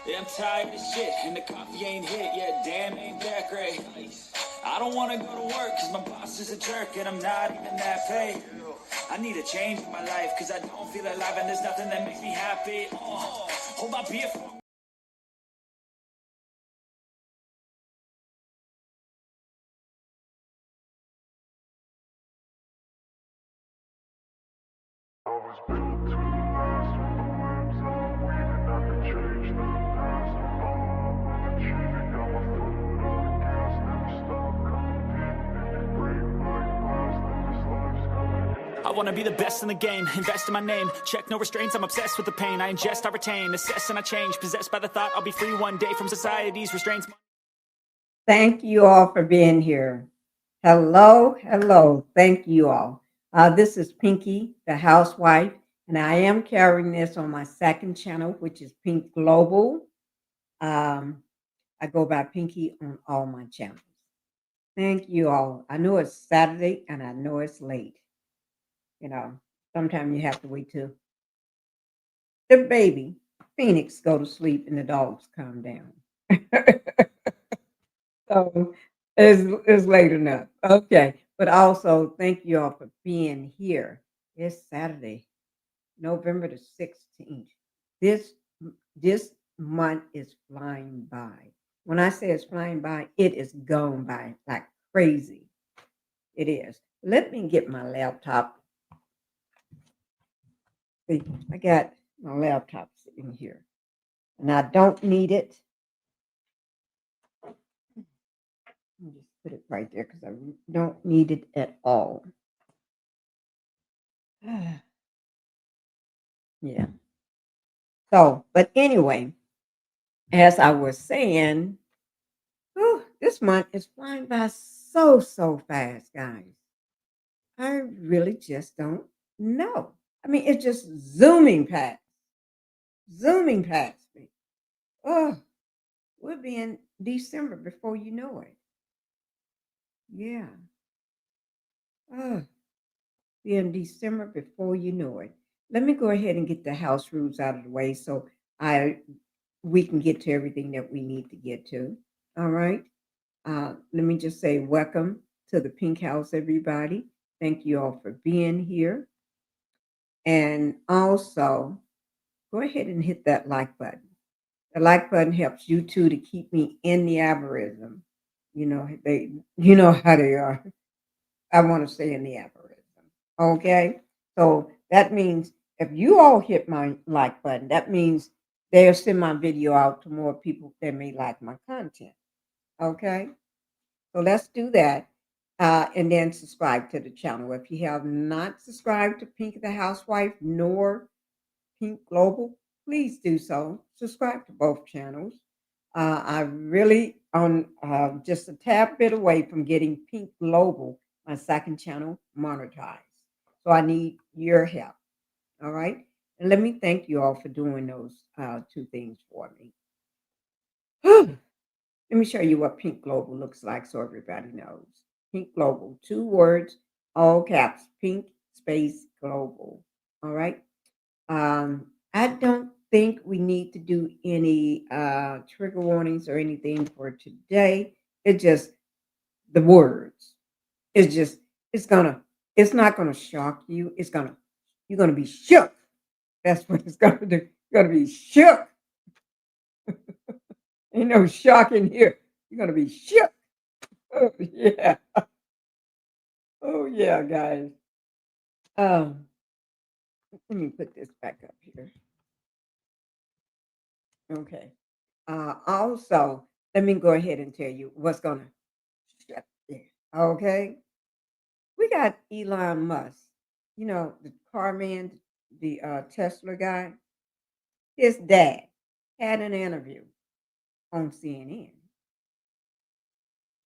Yeah, I'm tired of shit, and the coffee ain't hit yet. Damn, ain't that great. I don't wanna go to work, cause my boss is a jerk, and I'm not even that paid. I need a change in my life, cause I don't feel alive, and there's nothing that makes me happy. Hold my beer for I was built to last with the whims I'm weaving. I could change the past, no longer will achieve it. Got my foot on the gas, never stop competing. If you break my glass, then this life's gonna end. I wanna be the best in the game, invest in my name. Check no restraints, I'm obsessed with the pain. I ingest, I retain, assess and I change. Possessed by the thought I'll be free one day from society's restraints. Thank you all for being here. Hello, hello. Thank you all. This is Pinkie the Housewife, and I am carrying this on my second channel, which is Pink Global. I go by Pinkie on all my channels. Thank you all. I know it's Saturday and I know it's late. You know, sometimes you have to wait till the baby, Phoenix, go to sleep and the dogs calm down. So it's late enough. Okay. But also thank you all for being here. It's Saturday, November the 16th. This this month is flying by. When I say it's flying by, it is gone by like crazy. It is. Let me get my laptop. See, I got my laptop sitting here. And I don't need it. Let me just put it right there because I don't need it at all. Yeah. So, but anyway, as I was saying, this month is flying by so fast, guys. I really just don't know. I mean, it's just zooming past me. Oh, we'll be in December before you know it. Yeah. Oh, be in December before you know it. Let me go ahead and get the house rules out of the way so I we can get to everything that we need to get to. All right. Let me just say welcome to the Pink House, everybody. Thank you all for being here. And also, go ahead and hit that like button. The like button helps you too to keep me in the algorithm. You know how they are. I want to say in the algorithm. Okay. So that means if you all hit my like button, that means they'll send my video out to more people that may like my content. Okay. So let's do that. And then subscribe to the channel. If you have not subscribed to Pink the Housewife nor Pink Global, please do so. Subscribe to both channels. I really on just a tad bit away from getting Pink Global, my second channel, monetized. So I need your help. All right. And let me thank you all for doing those two things for me. Let me show you what Pink Global looks like so everybody knows. Pink Global, two words, all caps, Pink space Global. All right. I don't think we need to do any trigger warnings or anything for today. It's just the words. It's just, it's not gonna shock you. You're gonna be shook. That's what it's gonna do. You're gonna be shook. Ain't no shock in here. You're gonna be shook. Oh yeah. Oh yeah, guys. Um, let me put this back up here. Okay. Also, let me go ahead and tell you what's gonna shift there. Okay. We got Elon Musk, the car man, the Tesla guy. His dad had an interview on CNN.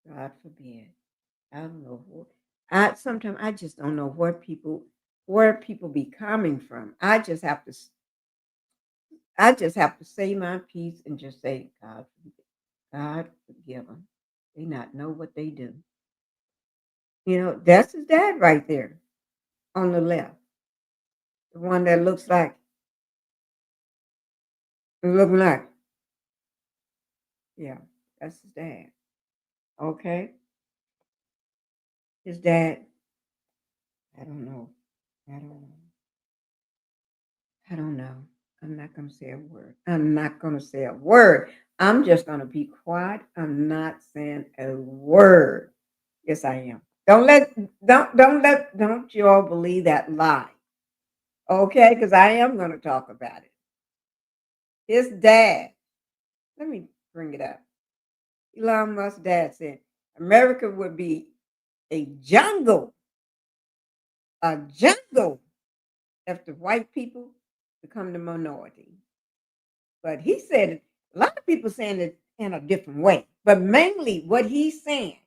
God forbid. I don't know I sometimes I just don't know where people be coming from. I just have to say my piece and just say, God forgive them. They not know what they do. That's his dad right there on the left. The one that looks like Yeah, that's his dad. Okay. His dad, I don't know. I don't know. I don't know. I'm not going to say a word. I'm not going to say a word. I'm just going to be quiet. I'm not saying a word. Yes, I am. Don't you all believe that lie. Okay, because I am going to talk about it. His dad, let me bring it up. Elon Musk's dad said America would be a jungle, if the white people become the minority. But he said it, a lot of people saying it in a different way. But mainly what he's saying,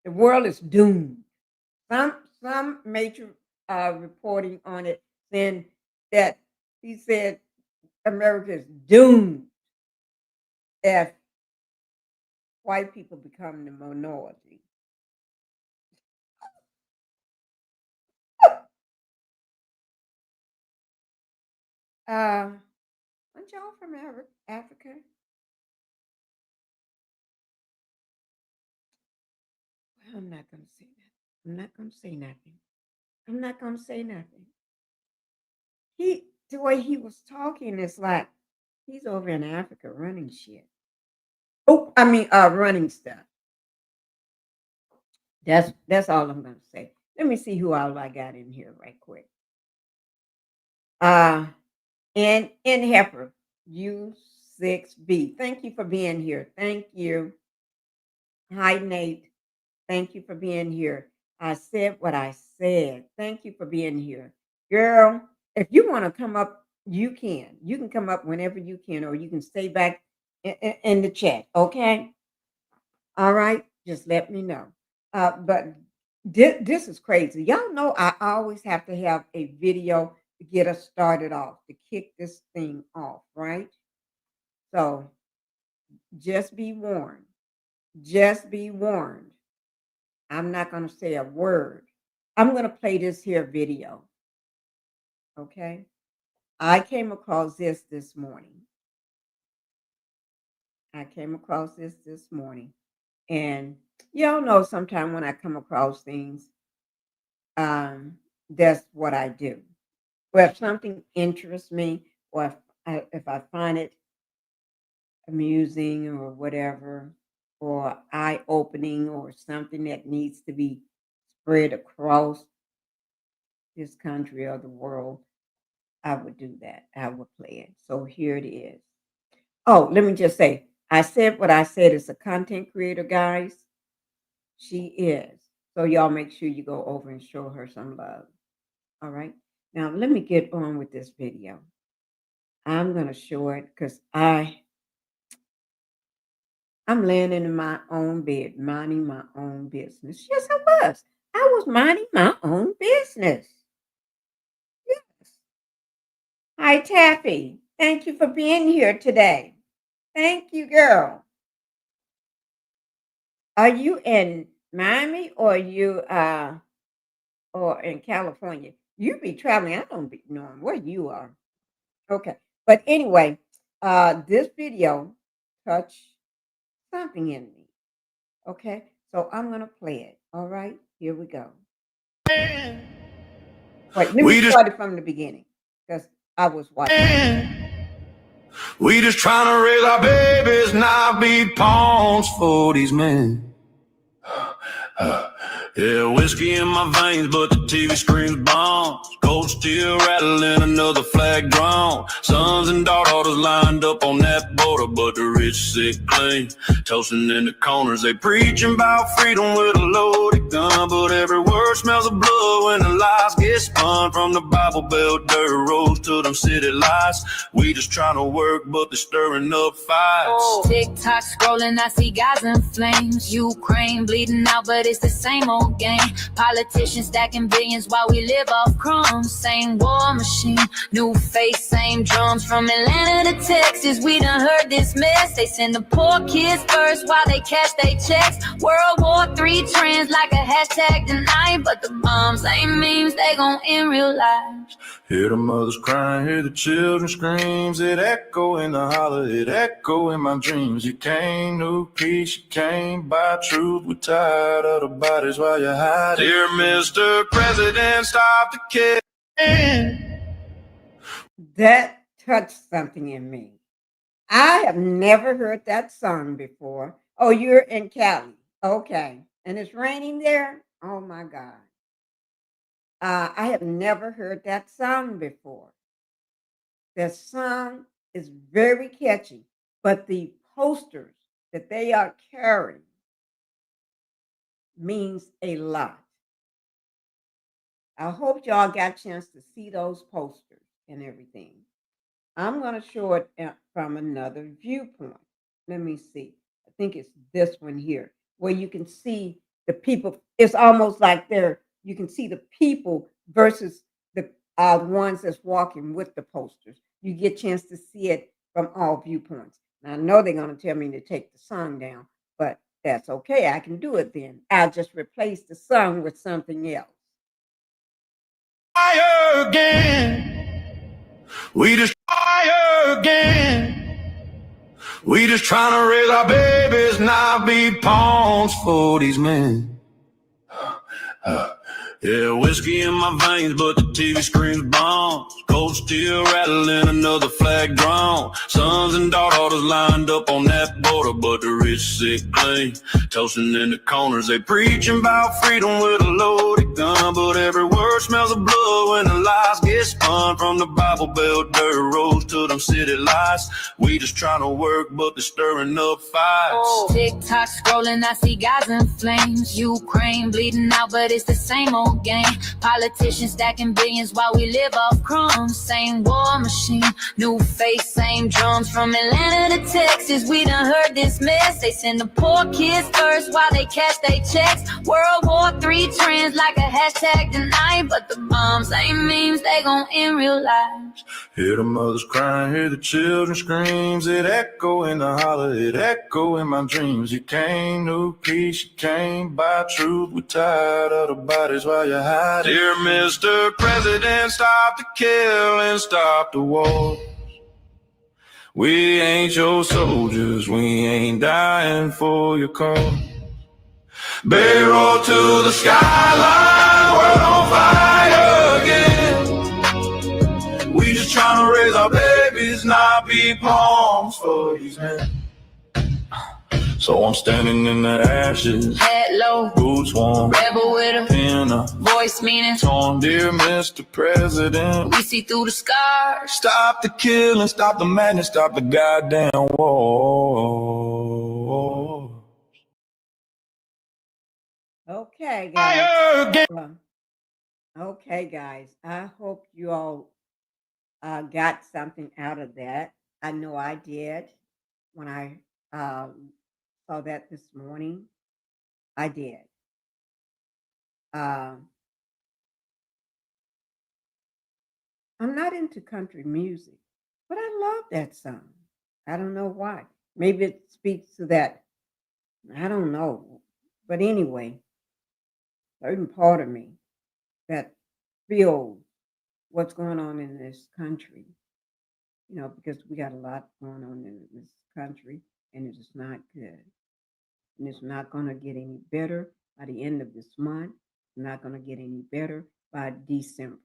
the world is doomed. Some major reporting on it saying that he said America is doomed if white people become the minority. Aren't y'all from Africa? Well, I'm not gonna say that. I'm not gonna say nothing. I'm not gonna say nothing. The way he was talking is like he's over in Africa running shit. Oh, I mean, running stuff. That's all I'm gonna say. Let me see who all I got in here right quick. In Heifer, U6B. Thank you for being here. Thank you. Hi, Nate. Thank you for being here. I said what I said. Thank you for being here. Girl, if you want to come up, you can. You can come up whenever you can, or you can stay back in the chat. Okay. All right. Just let me know. But this is crazy. Y'all know I always have to have a video to get us started off, to kick this thing off, right? So just be warned. Just be warned. I'm not going to say a word. I'm going to play this here video. Okay. I came across this morning. And y'all know sometimes when I come across things, that's what I do. Well, if something interests me, or if I find it amusing or whatever, or eye-opening, or something that needs to be spread across this country or the world, I would do that. I would play it. So here it is. Oh, let me just say, I said what I said. It's a content creator, guys. She is. So y'all make sure you go over and show her some love. All right. Now let me get on with this video. I'm going to show it because I'm laying in my own bed, minding my own business. Yes, I was. I was minding my own business. Yes. Hi, Taffy. Thank you for being here today. Thank you, girl. Are you in Miami or you or in California? You be traveling. I don't be knowing where you are. Okay. But anyway, this video touched something in me. Okay. So I'm gonna play it. All right. Here we go. Wait, let me start it from the beginning because I was watching. We just trying to raise our babies, not be pawns for these men. Yeah, whiskey in my veins, but the TV screams bombs. Cold steel rattling, another flag drawn. Sons and daughters lined up on that border, but the rich sick clean. Toasting in the corners, they preaching about freedom with a loaded gun. But every word smells of blood when the lies get spun. From the Bible Belt dirt roads to them city lights. We just trying to work, but they're stirring up fights. TikTok scrolling, I see guys in flames. Ukraine bleeding out, but it's the same old game. Politicians stacking billions while we live off crumbs. crumbs, same war machine, new face, same drums. From Atlanta to Texas, we done heard this mess. They send the poor kids first while they cash they checks. World War III trends like a hashtag deny, but the bombs ain't memes, they gon' end real lives. Hear the mothers crying, hear the children screams. It echo in the holler, it echo in my dreams. You can't know peace, you can't buy truth. We're tired of the bodies while you're hiding. Dear Mr. President, stop the killing. That touched something in me. I have never heard that song before. Oh, you're in Cali. Okay. And it's raining there? Oh my God. I have never heard that song before. The song is very catchy, but the posters that they are carrying means a lot. I hope y'all got a chance to see those posters and everything. I'm going to show it from another viewpoint. Let me see. I think it's this one here, where you can see the people. It's almost like you can see the people versus the ones that's walking with the posters. You get a chance to see it from all viewpoints. Now, I know they're going to tell me to take the song down, but that's okay. I can do it then. I'll just replace the song with something else. Fire again. We just fire again. We just trying to raise our babies, not be pawns for these men. Yeah, whiskey in my veins, but the TV screams bombs. Cold steel rattling, another flag drawn. Sons and daughters lined up on that border, but the rich sick clean. Toasting in the corners, they preaching about freedom with a loaded gun. But every word smells of blood when the lies get spun. From the Bible Belt dirt roads to them city lights. We just trying to work, but they're stirring up fights. Oh, TikTok scrolling, I see guys in flames. Ukraine bleeding out, but it's the same old game. Politicians stacking billions while we live off crumbs. Same war machine, new face, same drums. From Atlanta to Texas, we done heard this mess. They send the poor kids first while they cash they checks. World War III trends like a hashtag deny, but the bombs ain't memes, they gon' end real lives. Hear the mothers crying, hear the children screams. It echo in the holler, it echo in my dreams. You can't know peace, you can't buy truth. We're tired of the bodies while you're hiding. Dear Mr. President, stop the killing, stop the war. We ain't your soldiers, we ain't dying for your cause. Barrel to the skyline, we're on fire again. We just trying to raise our babies, not be pawns for these men. So I'm standing in the ashes, Head low, boots warm, rebel with a pen up, voice meaning torn. Dear Mr. President, we see through the scars. stop the killing, stop the madness, stop the goddamn war. Okay, guys. Fire again. Okay, guys. I hope you all got something out of that. I know I did when I saw that this morning. I did. I'm not into country music, but I love that song. I don't know why. Maybe it speaks to that. I don't know. But anyway, certain part of me that feels what's going on in this country, because we got a lot going on in this country and it is not good. And it's not going to get any better by the end of this month. It's not going to get any better by December.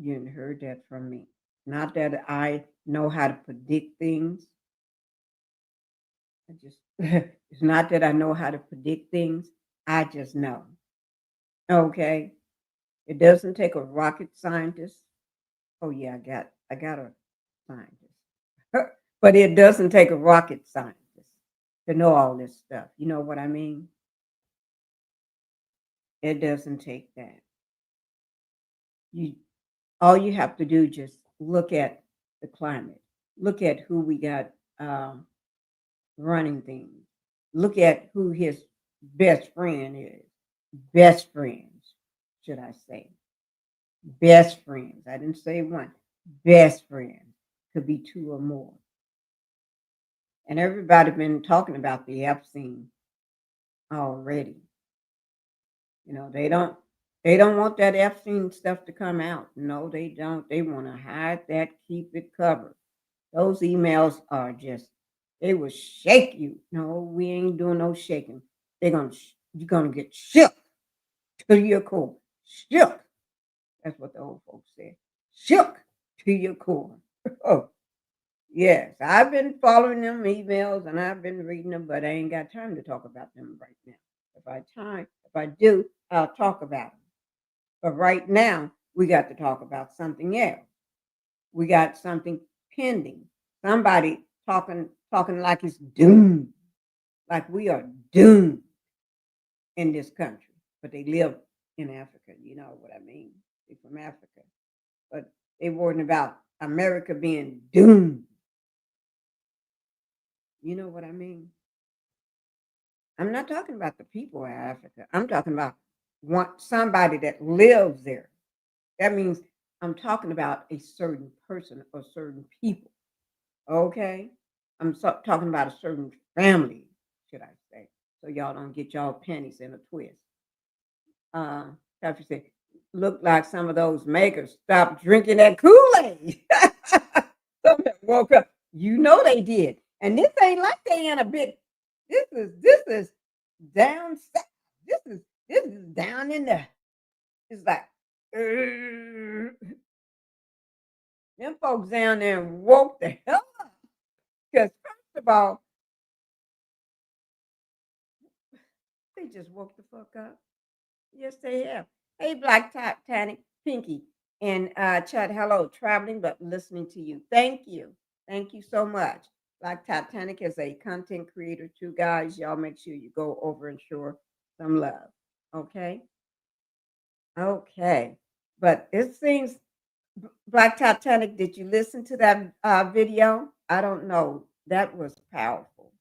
You haven't heard that from me. Not that I know how to predict things. It's not that I know how to predict things. I just know. Okay. It doesn't take a rocket scientist. Oh yeah, I got a scientist. But it doesn't take a rocket scientist to know all this stuff. You know what I mean? It doesn't take that. All you have to do just look at the climate. Look at who we got running things. Look at who his best friend is. Best friends, should I say. Best friends. I didn't say one. Best friends. Could be two or more. And everybody been talking about the Epstein already. You know, they don't want that Epstein stuff to come out. No, they don't. They want to hide that, keep it covered. Those emails are just, they will shake you. No, we ain't doing no shaking. You're gonna get shook to your core. Shook. That's what the old folks said. Shook to your core. Oh, yes. I've been following them emails and I've been reading them, but I ain't got time to talk about them right now. If I do, I'll talk about them. But right now, we got to talk about something else. We got something pending. Somebody talking like it's doomed, like we are doomed in this country. But they live in Africa. You know what I mean? They're from Africa. But they worrying about America being doomed. You know what I mean? I'm not talking about the people in Africa. I'm talking about somebody that lives there. That means I'm talking about a certain person or certain people. Okay? I'm talking about a certain family, should I say. So y'all don't get y'all panties in a twist. Have you say, look like some of those makers stopped drinking that Kool-Aid. Some that woke up. You know they did. And this ain't like they in a bit. This is down south. This is down in the. It's like them folks down there woke the hell up. Because first of all, they just woke the fuck up. Yes, they have. Hey, Black Titanic, Pinkie, and Chad, hello, traveling but listening to you. Thank you. Thank you so much. Black Titanic is a content creator too, guys. Y'all make sure you go over and show some love. Okay? Okay. But it seems, Black Titanic, did you listen to that video? I don't know. That was powerful.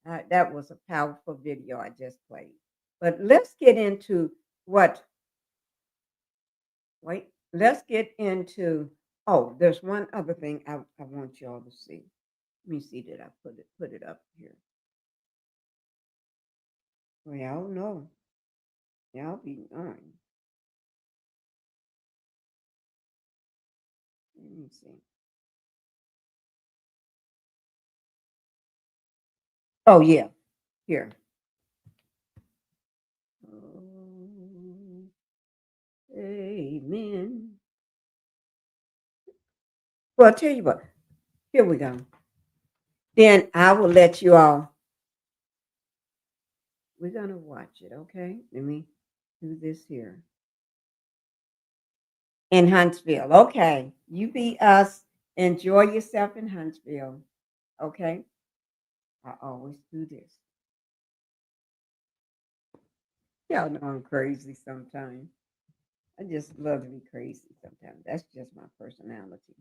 That was a powerful video I just played. But let's get into let's get into, oh, there's one other thing I want y'all to see. Let me see, did I put it up here? Well, no. Y'all be knowing. Let me see. Oh, yeah. Here. Oh, amen. Well, I'll tell you what. Here we go. Then I will let you all. We're going to watch it, okay? Let me do this here. In Huntsville. Okay. You be us. Enjoy yourself in Huntsville. Okay. I always do this. Y'all know I'm crazy sometimes. I just love to be crazy sometimes. That's just my personality.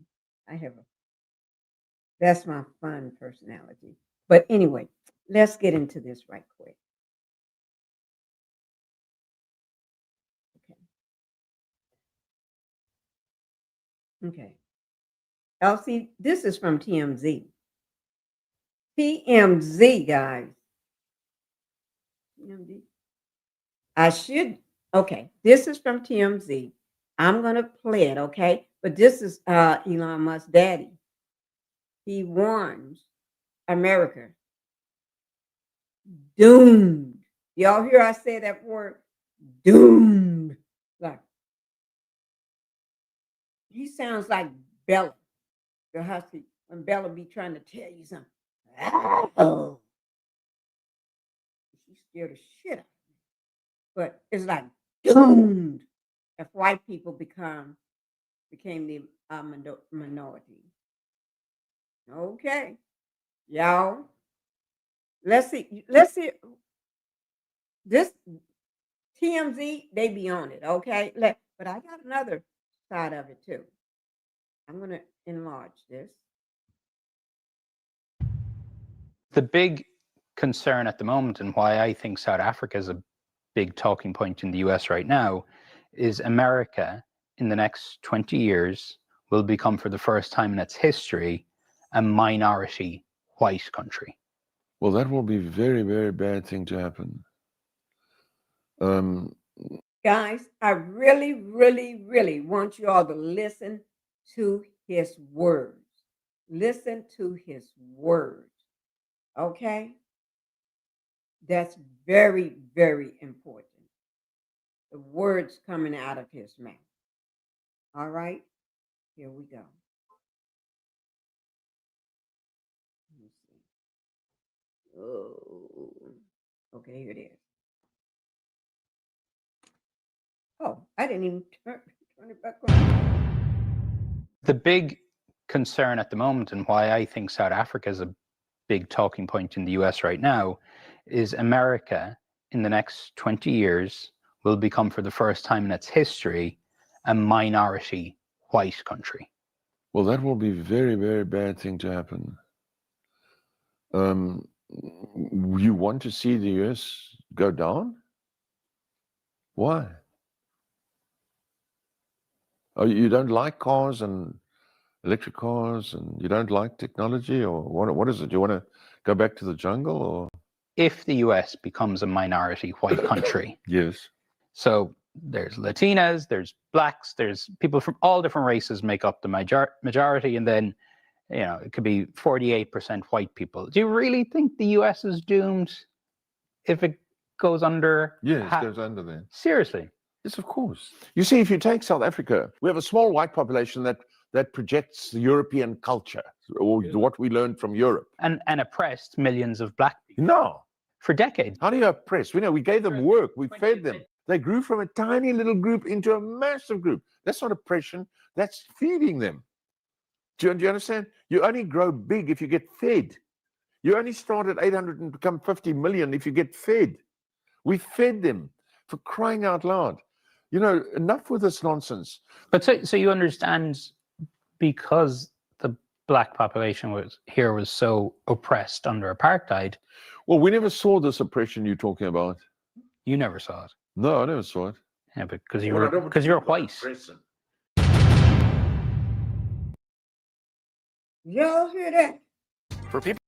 That's my fun personality. But anyway, let's get into this right quick. Okay. Elsie, this is from TMZ. TMZ, guys. TMZ. Okay, this is from TMZ. I'm going to play it, okay? But this is Elon Musk's daddy. He warns America. Doomed. Y'all hear I say that word? Doomed. Like, he sounds like Bella, the husky, when Bella be trying to tell you something. Oh. She scared the shit out of me. But it's like doomed if white people became the minority. Okay, y'all. Let's see. This TMZ, they be on it. Okay, but I got another side of it too. I'm gonna enlarge this. The big concern at the moment, and why I think South Africa is a big talking point in the US right now, is America in the next 20 years will become, for the first time in its history, a minority white country? Well, that will be a very, very bad thing to happen. Guys, I really, really, really want you all to listen to his words. Listen to his words. Okay? That's very, very important. The words coming out of his mouth. All right? Here we go. Let me see. Oh, okay, here it is. Oh, I didn't even turn it back on. The big concern at the moment, and why I think South Africa is a big talking point in the US right now, is America in the next 20 years will become, for the first time in its history, a minority white country. Well, that will be a very, very bad thing to happen. You want to see the US go down? Why? Oh, you don't like cars and electric cars, and you don't like technology, or what is it? You want to go back to the jungle, or? If the US becomes a minority white country, Yes. so there's Latinas, there's blacks, there's people from all different races make up the majority, and then, you know, it could be 48% white people. Do you really think the US is doomed if it goes under? Yes, it goes under there. Seriously? Yes, of course. You see, if you take South Africa, we have a small white population that projects the European culture, or what we learned from Europe. And oppressed millions of black people No. for decades. How do you oppress? We gave them work. We fed them. They grew from a tiny little group into a massive group. That's not oppression. That's feeding them. Do you understand? You only grow big if you get fed. You only start at 800 and become 50 million if you get fed. We fed them, for crying out loud. You know, enough with this nonsense. But so you understand, because the black population was so oppressed under apartheid. Well, we never saw this oppression you're talking about. You never saw it. No, I never saw it. Yeah, because you're white. Y'all hear that? For people.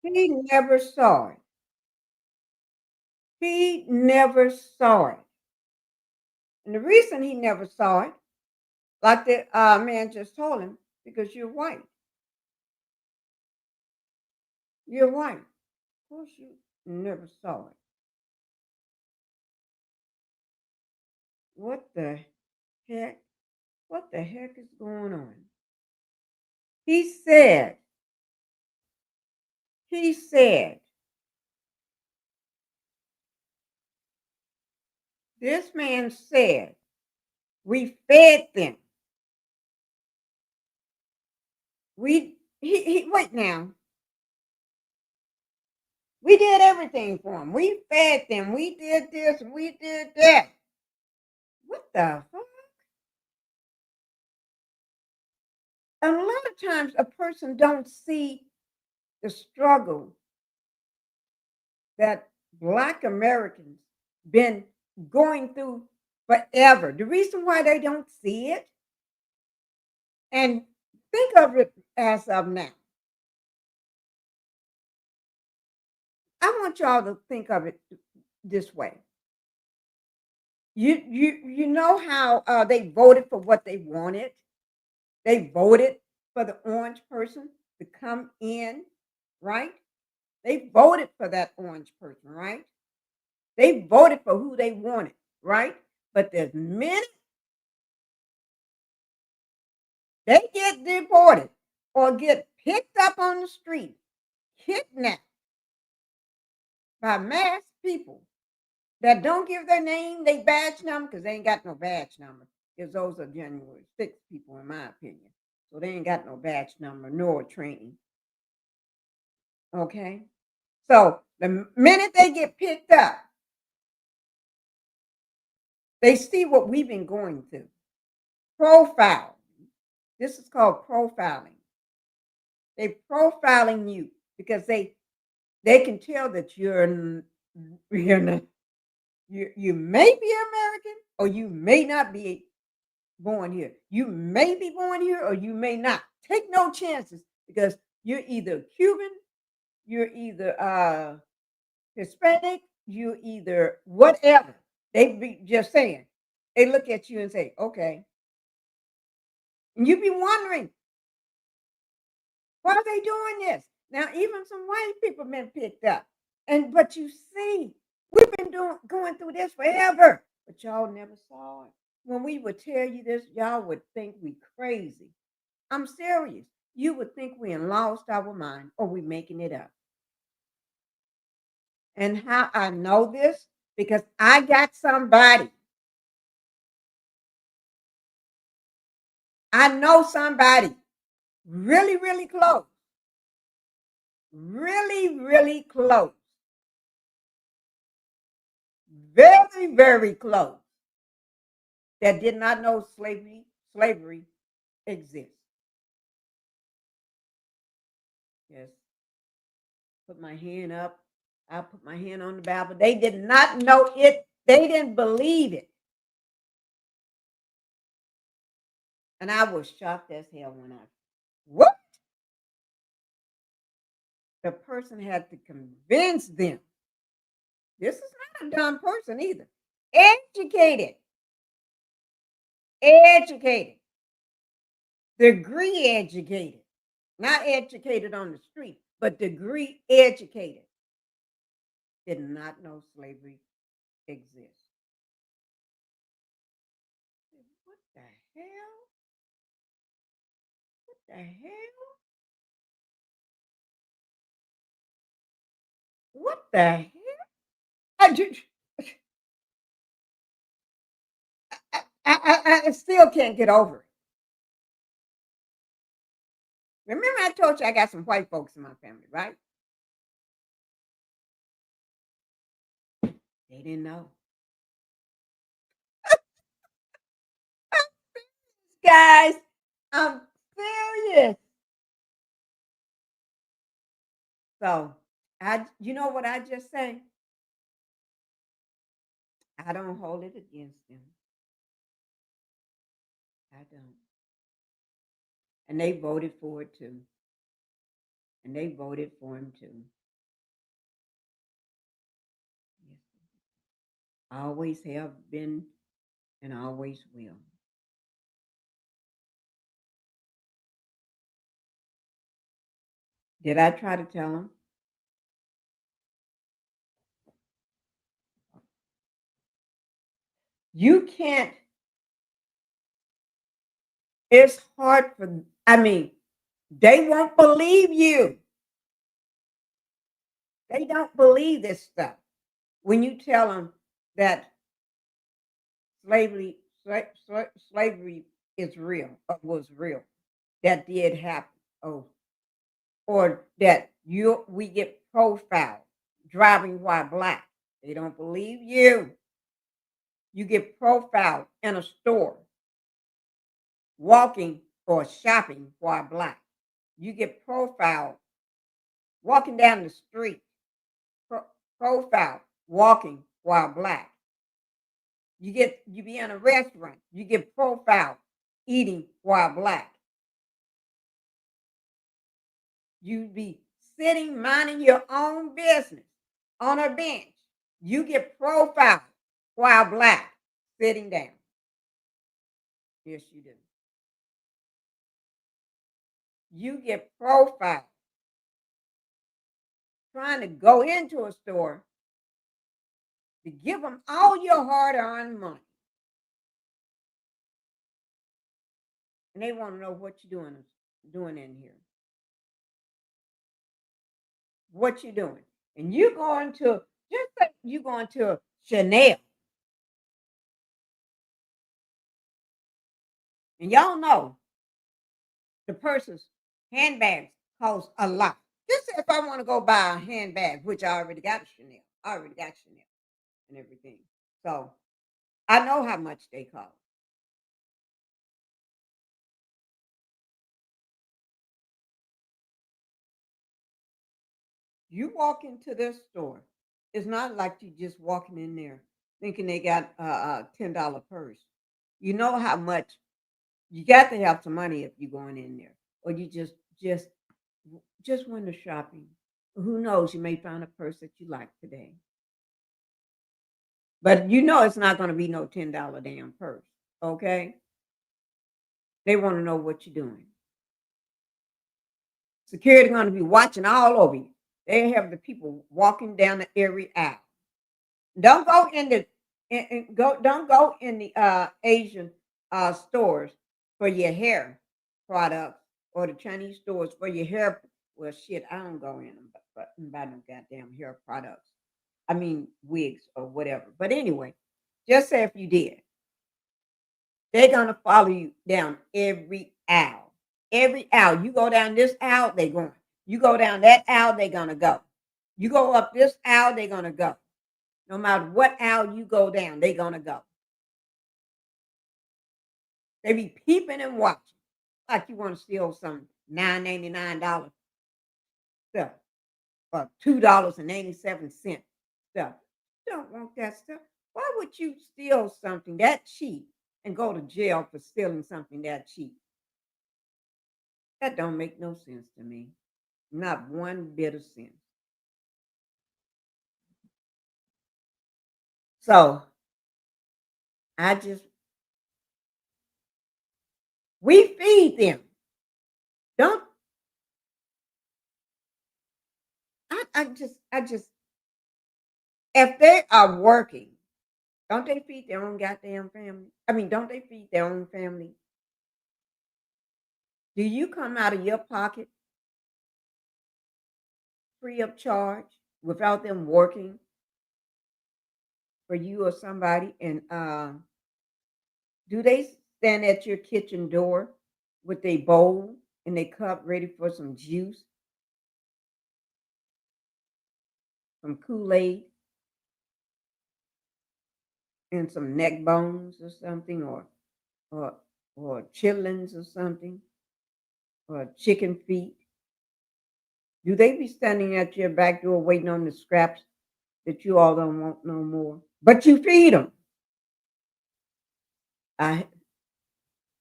He never saw it. He never saw it. And the reason he never saw it, like the man just told him, because you're white. You're white. Of course you never saw it. What the heck? What the heck is going on? He said, this man said, we fed them. Wait now. We did everything for them. We fed them. We did this. We did that. What the fuck? And a lot of times a person don't see the struggle that Black Americans been going through forever. The reason why they don't see it, and think of it as of now. I want y'all to think of it this way. You know how they voted for what they wanted? They voted for the orange person to come in, right? They voted for that orange person, right? They voted for who they wanted, right? But the minute they get deported or get picked up on the street, kidnapped by mass people that don't give their name, they badge number, because they ain't got no badge number, because those are January 6 people, in my opinion. So they ain't got no badge number nor training. Okay? So the minute they get picked up, they see what we've been going through. Profile. This is called profiling. They're profiling you because they can tell that you may be American or you may not be born here. You may be born here or you may not. Take no chances because you're either Cuban, you're either Hispanic, you're either whatever. They be just saying. They look at you and say, okay. And you be wondering, why are they doing this? Now, even some white people been picked up. But you see, we've been going through this forever. But y'all never saw it. When we would tell you this, y'all would think we crazy. I'm serious. You would think we lost our mind or we making it up. And how I know this? Because I got somebody. I know somebody really, really close. Really, really close. Very, very close. That did not know slavery exists. Yes. Put my hand up. I put my hand on the Bible. They did not know it. They didn't believe it. And I was shocked as hell when what? The person had to convince them. This is not a dumb person either. Educated. Educated. Degree educated. Not educated on the street, but degree educated. Did not know slavery exists. What the hell? What the hell? What the hell? I still can't get over it. Remember, I told you I got some white folks in my family, right? They didn't know. Guys, I'm serious. So, you know what I just say? I don't hold it against them. I don't. And they voted for it too. And they voted for him too. Yes. Always have been and always will. Did I try to tell them? You can't. It's hard for, they won't believe you. They don't believe this stuff. When you tell them that slavery is real, or was real, that did happen, or that we get profiled driving while black. They don't believe you. You get profiled in a store, walking or shopping while black. You get profiled walking down the street, profiled walking while black. You be in a restaurant, you get profiled eating while black. You be sitting minding your own business on a bench. You get profiled while black sitting down. Yes, you do. You get profiled trying to go into a store to give them all your hard-earned money. And they want to know what you're doing in here. What you doing? And you going to, just like you going to Chanel. And y'all know the person's handbags cost a lot. Just if I want to go buy a handbag, which I already got Chanel. I already got Chanel and everything. So I know how much they cost. You walk into this store, it's not like you just walking in there thinking they got a $10 purse. You know how much You got to have some money if you're going in there, or you just window shopping. Who knows? You may find a purse that you like today, but you know it's not going to be no $10 damn purse. Okay? They want to know what you're doing. Security going to be watching all over you. They have the people walking down the every aisle. Don't go in the don't go in the Asian stores for your hair products, or the Chinese stores for your hair. Well, shit, I don't go in them but buy no goddamn hair products. I mean wigs or whatever. But anyway, just say if you did, they're gonna follow you down every aisle. Every aisle. You go down this aisle, they're going. You go down that aisle, they're gonna go. You go up this aisle, they're gonna go. No matter what aisle you go down, they're gonna go. They be peeping and watching, like you want to steal some $9.99 stuff or $2.87 stuff. You don't want that stuff. Why would you steal something that cheap and go to jail for stealing something that cheap? That don't make no sense to me. Not one bit of sense. So we feed them. Don't I just if they are working, don't they feed their own goddamn family? I mean, don't they feed their own family? Do you come out of your pocket free of charge without them working for you or somebody? And do they stand at your kitchen door with a bowl and a cup ready for some juice, some Kool-Aid, and some neck bones or something, or chitlins or something, or chicken feet? Do they be standing at your back door waiting on the scraps that you all don't want no more? But you feed them. I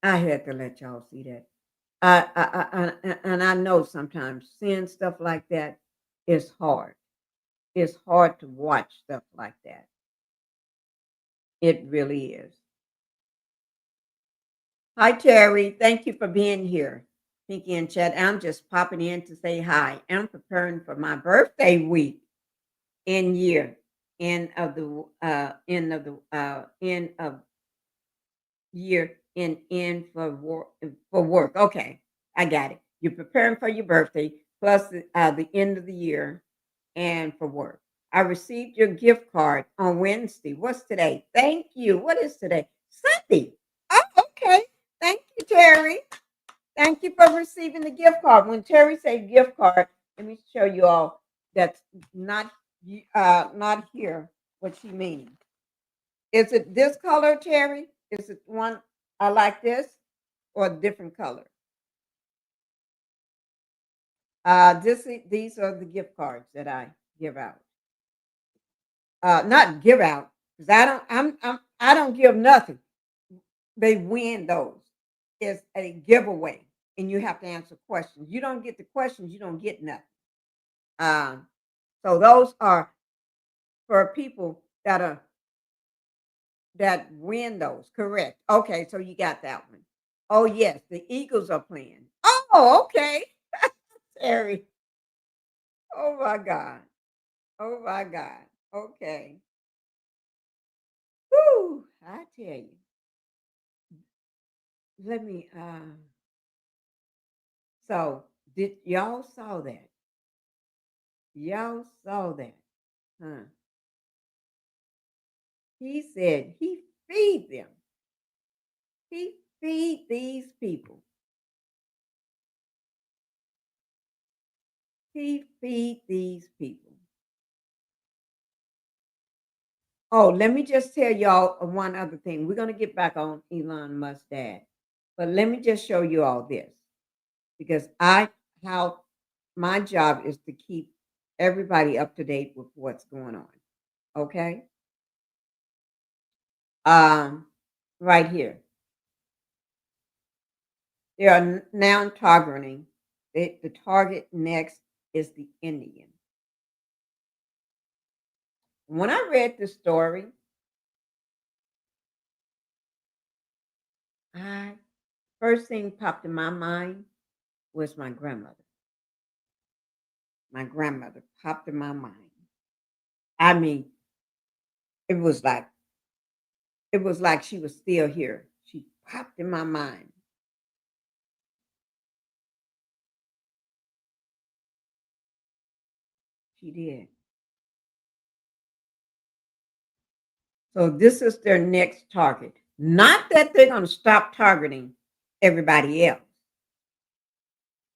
had to let y'all see that. And I know sometimes seeing stuff like that is hard. It's hard to watch stuff like that. It really is. Hi, Terry. Thank you for being here. Pinkie and Chat. I'm just popping in to say hi. I'm preparing for my birthday week end of year in for work. Okay, I got it. You're preparing for your birthday plus the end of the year and for work. I received your gift card on Wednesday. What's today? Thank you. What is today? Sunday. Oh, okay. Thank you, Terry. Thank you for receiving the gift card. When Terry said gift card, let me show you all that's not here what she means. Is it this color, Terry? Is it one I like this or a different color? These are the gift cards that I give out. Not give out because I don't give nothing. They win those. It's a giveaway, and you have to answer questions. You don't get the questions, you don't get nothing. So those are for people that win those. Correct. Okay, so you got that one. Oh yes, the Eagles are playing. Oh, okay. Terry. Oh my God. Oh my God. Okay. Whoo, I tell you. Let me so did y'all saw that? Y'all saw that, huh? He said he feed them. He feed these people. He feed these people. Oh, let me just tell y'all one other thing. We're gonna get back on Elon Musk's dad, but let me just show you all this because how my job is to keep everybody up to date with what's going on. Okay. Right here. They are now targeting. The target next is the Indian. When I read this story, I first thing popped in my mind was my grandmother. My grandmother popped in my mind. I mean, it was like she was still here. She popped in my mind. She did. So this is their next target. Not that they're going to stop targeting everybody else.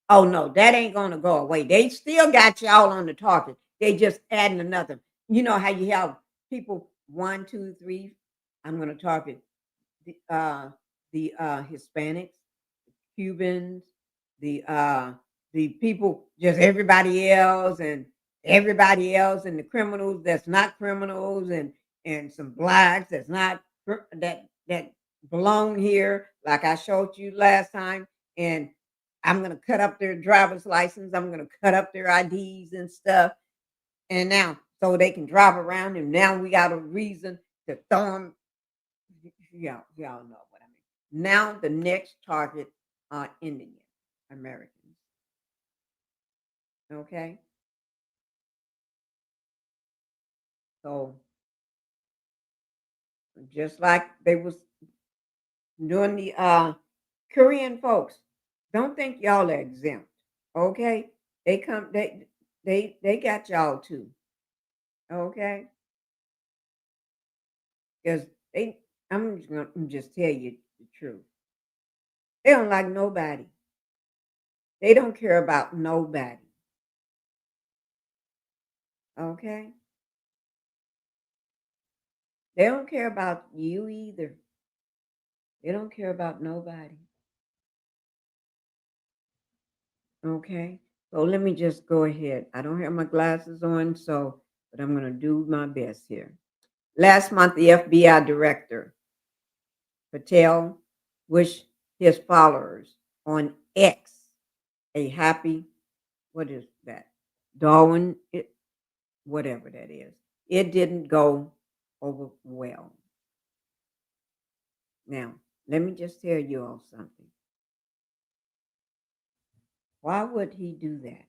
Oh no, that ain't going to go away. They still got y'all on the target. They just adding another. You know how you have people 1, 2, 3. I'm going to target the Hispanics, Cubans, the people, just everybody else, and the criminals that's not criminals, and some blacks that's not that belong here, like I showed you last time. And I'm gonna cut up their driver's license. I'm gonna cut up their IDs and stuff. And now, so they can drive around, and now we got a reason to throw them. Y'all know what I mean. Now the next target are Indian Americans. Okay, so just like they was doing the Korean folks, don't think y'all are exempt. Okay, they come they got y'all too. Okay, because they I'm just gonna just tell you the truth. They don't like nobody. They don't care about nobody. Okay, they don't care about you either. They don't care about nobody. Okay. So let me just go ahead. I don't have my glasses on, but I'm going to do my best here. Last month, the FBI director, Patel, wished his followers on X a happy, what is that? Darwin, whatever that is. It didn't go over well. Now, let me just tell you all something. Why would he do that?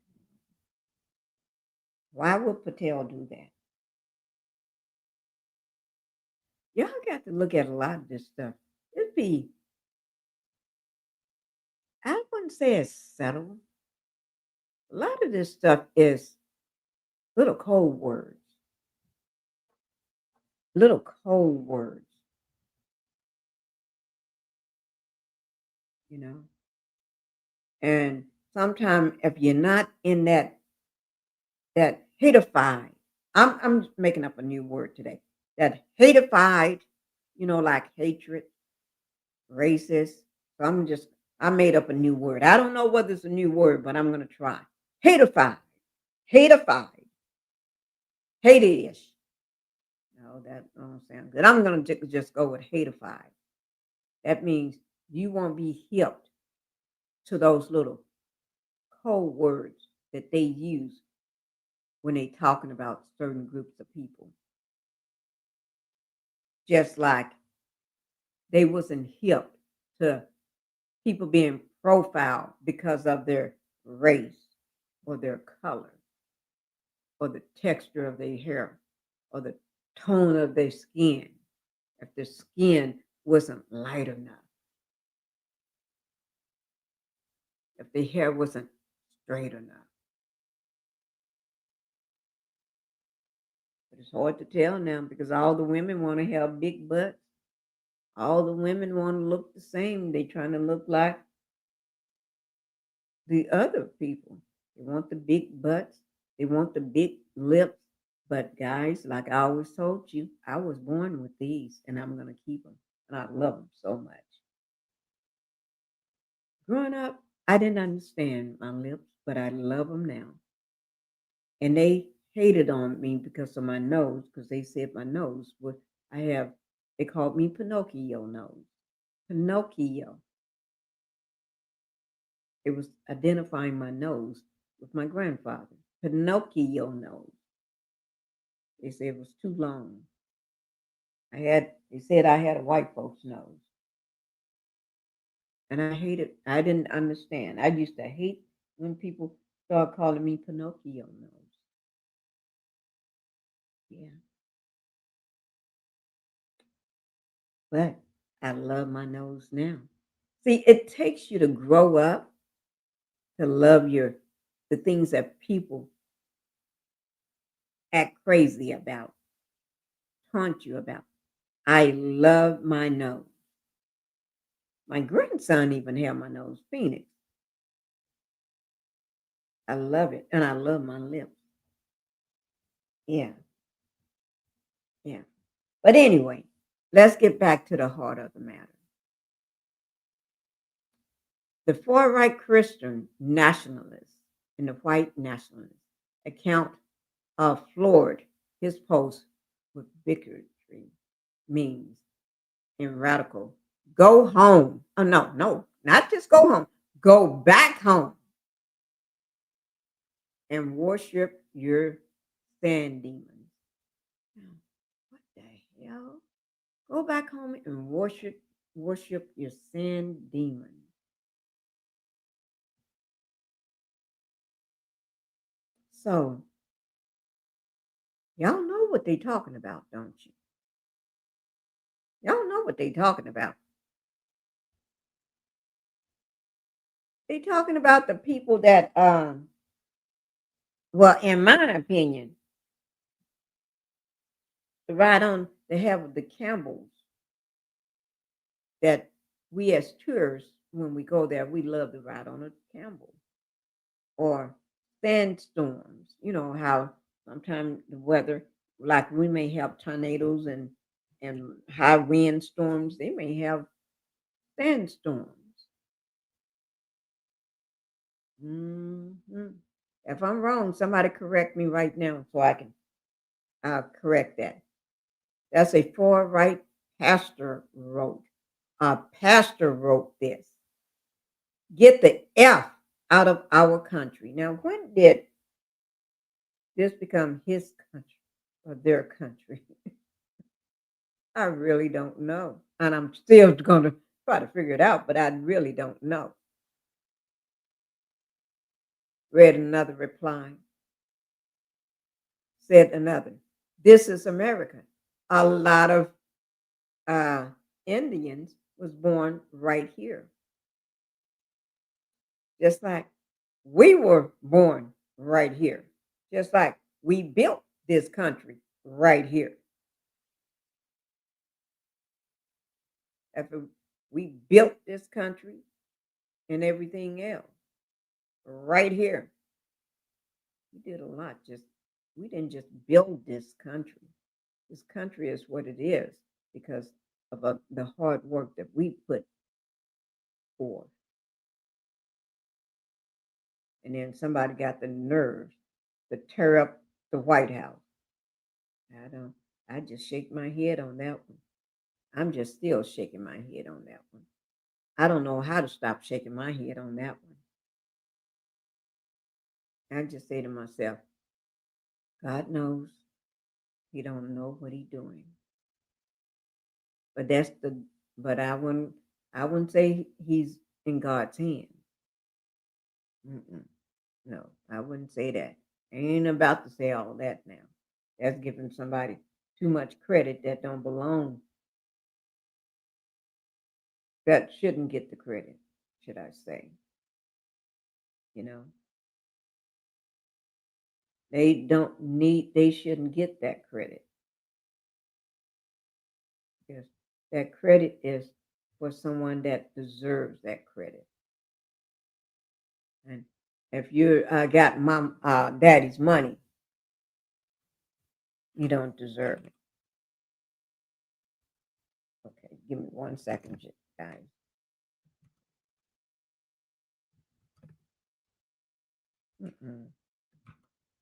Why would Patel do that? Y'all got to look at a lot of this stuff. I wouldn't say it's settled. A lot of this stuff is little cold words, little cold words, you know. And sometimes if you're not in that hatefied, I'm making up a new word today. That hatefied, like hatred, racist. So I made up a new word. I don't know whether it's a new word, but I'm gonna try. Hatefied, hatefied, hate-ish. No, that don't sound good. I'm gonna just go with hatefied. That means you won't be hip to those little code words that they use when they talking about certain groups of people. Just like they wasn't hip to people being profiled because of their race or their color or the texture of their hair or the tone of their skin. If their skin wasn't light enough, if their hair wasn't straight enough. But it's hard to tell now because all the women want to have big butts. All the women want to look the same. They trying to look like the other people. They want the big butts. They want the big lips. But guys, like I always told you, I was born with these and I'm going to keep them. And I love them so much. Growing up, I didn't understand my lips, but I love them now. And they hated on me because of my nose, because they said my nose was, they called me Pinocchio nose. Pinocchio. It was identifying my nose with my grandfather. Pinocchio nose. They said it was too long. They said I had a white folks nose. And I hated, I didn't understand. I used to hate when people start calling me Pinocchio nose. Yeah. But I love my nose now. See, it takes you to grow up to love the things that people act crazy about, taunt you about. I love my nose. My grandson even had my nose, Phoenix. I love it. And I love my lips. Yeah. Yeah. But anyway, let's get back to the heart of the matter. The far right Christian nationalists and the white nationalists account of floored his post with bigotry means and radical. Go home. Oh, no, no, not just go home. Go back home and worship your sand demons. What the hell? Go back home and worship your sand demons. So y'all know what they talking about, don't you? Y'all know what they talking about. They talking about the people that well, in my opinion, right on they have the Campbells that we as tourists, when we go there, we love to ride on a Campbell. Or sandstorms. You know how sometimes the weather, like we may have tornadoes and high wind storms, they may have sandstorms. Mhm. If I'm wrong, somebody correct me right now so I can correct that. That's a far right pastor wrote. A pastor wrote this. Get the F out of our country. Now, when did this become his country or their country? I really don't know. And I'm still going to try to figure it out, but I really don't know. Read another reply. Said another. This is America. A lot of uh, Indians was born right here. Just like we were born right here. Just like we built this country right here. After we built this country and everything else right here. We did a lot. We didn't just build this country. This country is what it is because of the hard work that we put forth. And then somebody got the nerve to tear up the White House. I don't. I just shake my head on that one. I'm just still shaking my head on that one. I don't know how to stop shaking my head on that one. I just say to myself, God knows he don't know what he's doing. But I wouldn't say he's in God's hand. Mm-mm. No, I wouldn't say that. I ain't about to say all that now. That's giving somebody too much credit that don't belong. That shouldn't get the credit, should I say. You know, they shouldn't get that credit. Because that credit is for someone that deserves that credit. And if you got mom, daddy's money, you don't deserve it. Okay, give me 1 second, guys. Mm-mm.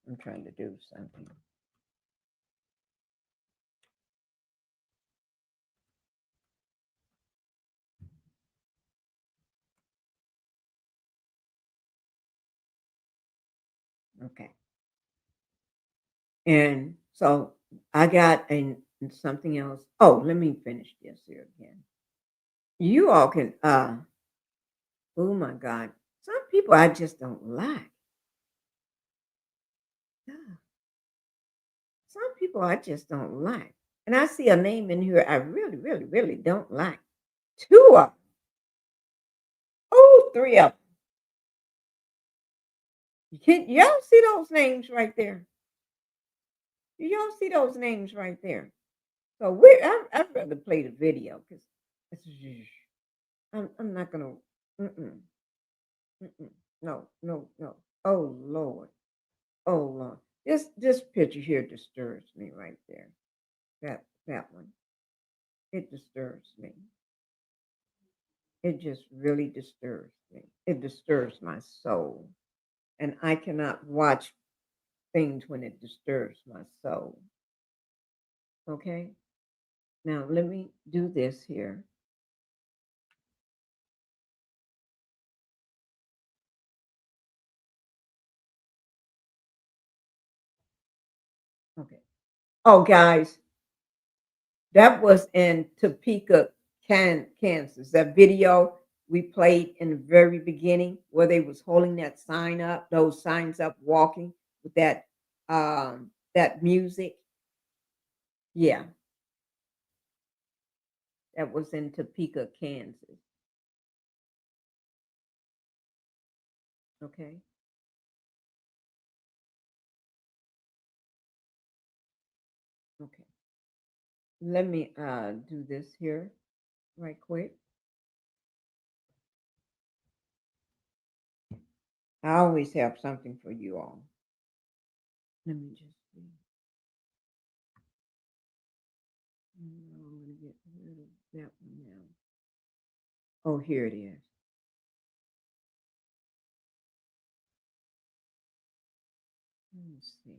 I'm trying to do something. Okay. And so I got something else. Oh, let me finish this here again. You all can oh my God. Some people I just don't like. Yeah. Some people I just don't like. And I see a name in here I really, really, really don't like. Two of them. Oh, three of them. Y'all see those names right there? Y'all see those names right there? So I'd rather play the video because I'm not gonna. Mm-mm, mm-mm, no, no, no. Oh Lord, oh Lord. This picture here disturbs me right there. That one. It disturbs me. It just really disturbs me. It disturbs my soul, and I cannot watch things when it disturbs my soul. Okay. Now let me do this here. Okay. Oh, guys, that was in Topeka, Kansas. That video we played in the very beginning where they was holding that sign up, those signs up, walking with that music. Yeah, that was in Topeka, Kansas. Okay. Okay. Let me do this here right quick. I always have something for you all. Let me just see. I'm going to get rid of that one now. Oh, here it is. Let me see.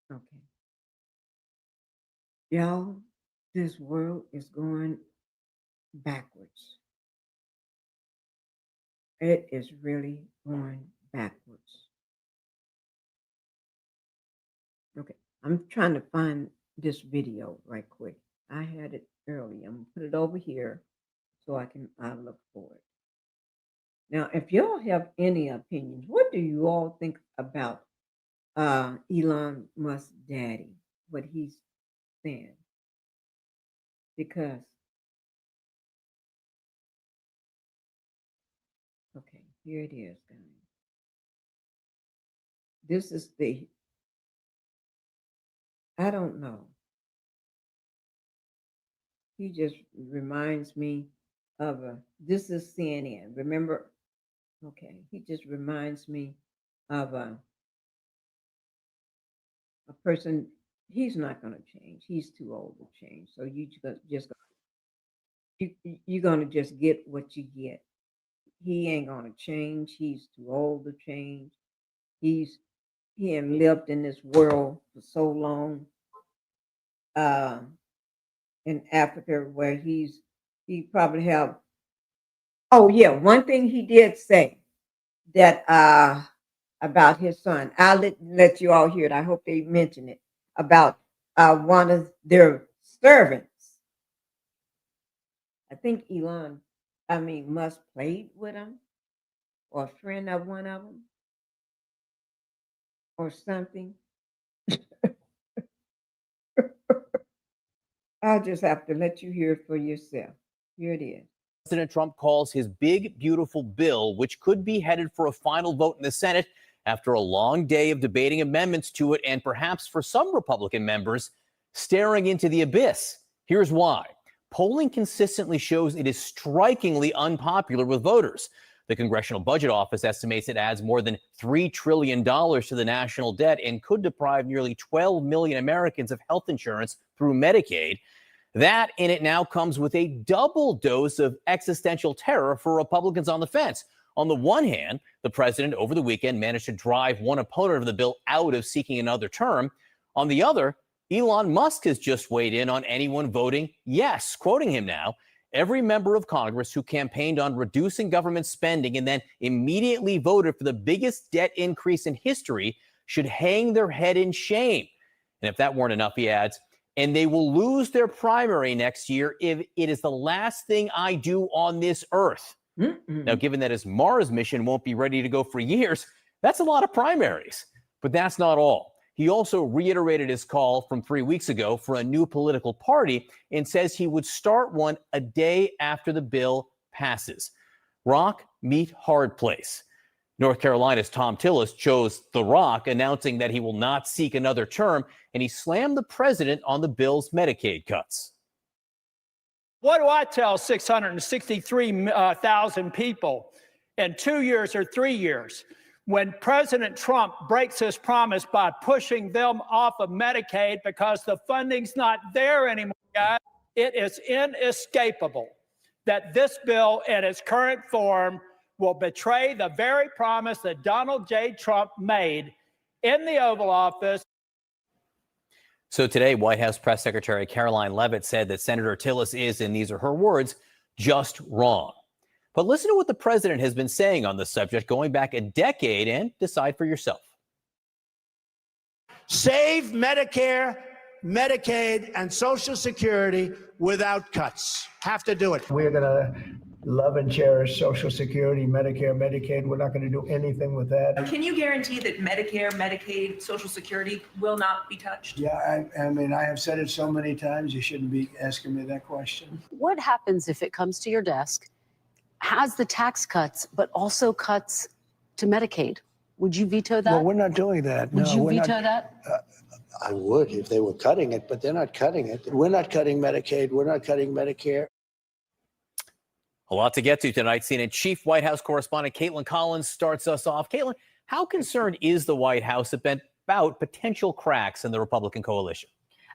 Okay. Y'all, this world is going backwards. It is really going backwards. Okay. I'm trying to find this video right quick. I had it earlier. I'm going to put it over here so I can look for it. Now, if y'all have any opinions, what do you all think about Elon Musk's daddy, what he's saying? Because, okay, here it is, guys. This is I don't know. He just reminds me of this is CNN. Remember? Okay, he just reminds me of a person. He's not going to change. He's too old to change. So you're going to just get what you get. He ain't going to change. He's too old to change. He ain't lived in this world for so long. In Africa, where he probably have. Oh yeah, one thing he did say that about his son. I'll let you all hear it. I hope they mention it about one of their servants. I think Musk played with him, or a friend of one of them, or something. I'll just have to let you hear it for yourself. Here it is. President Trump calls his big, beautiful bill, which could be headed for a final vote in the Senate after a long day of debating amendments to it, and perhaps for some Republican members, staring into the abyss. Here's why. Polling consistently shows it is strikingly unpopular with voters. The Congressional Budget Office estimates it adds more than $3 trillion to the national debt and could deprive nearly 12 million Americans of health insurance through Medicaid. That in it now comes with a double dose of existential terror for Republicans on the fence. On the one hand, the president over the weekend managed to drive one opponent of the bill out of seeking another term. On the other, Elon Musk has just weighed in on anyone voting yes, quoting him now. Every member of Congress who campaigned on reducing government spending and then immediately voted for the biggest debt increase in history should hang their head in shame. And if that weren't enough, he adds, and they will lose their primary next year if it is the last thing I do on this earth. Now, given that his Mars mission won't be ready to go for years, that's a lot of primaries. But that's not all. He also reiterated his call from 3 weeks ago for a new political party and says he would start one a day after the bill passes. Rock, meet hard place. North Carolina's Tom Tillis chose The Rock, announcing that he will not seek another term, and he slammed the president on the bill's Medicaid cuts. What do I tell 663,000 people in 2 years or 3 years when President Trump breaks his promise by pushing them off of Medicaid because the funding's not there anymore, guys? It is inescapable that this bill in its current form will betray the very promise that Donald J. Trump made in the Oval Office. So today, White House Press Secretary Caroline Leavitt said that Senator Tillis is, and these are her words, just wrong. But listen to what the president has been saying on the subject going back a decade and decide for yourself. Save Medicare, Medicaid, and Social Security without cuts. Have to do it. We're going to love and cherish Social Security, Medicare, Medicaid. We're not going to do anything with that. Can you guarantee that Medicare, Medicaid, Social Security will not be touched? Yeah, I mean, I have said it so many times, you shouldn't be asking me that question. What happens if it comes to your desk, has the tax cuts, but also cuts to Medicaid? Would you veto that? Well, we're not doing that. Would No, you we're veto not, that? I would if they were cutting it, but they're not cutting it. We're not cutting Medicaid. We're not cutting Medicare. A lot to get to tonight. CNN Chief White House Correspondent Caitlin Collins starts us off. Caitlin, how concerned is the White House about potential cracks in the Republican coalition?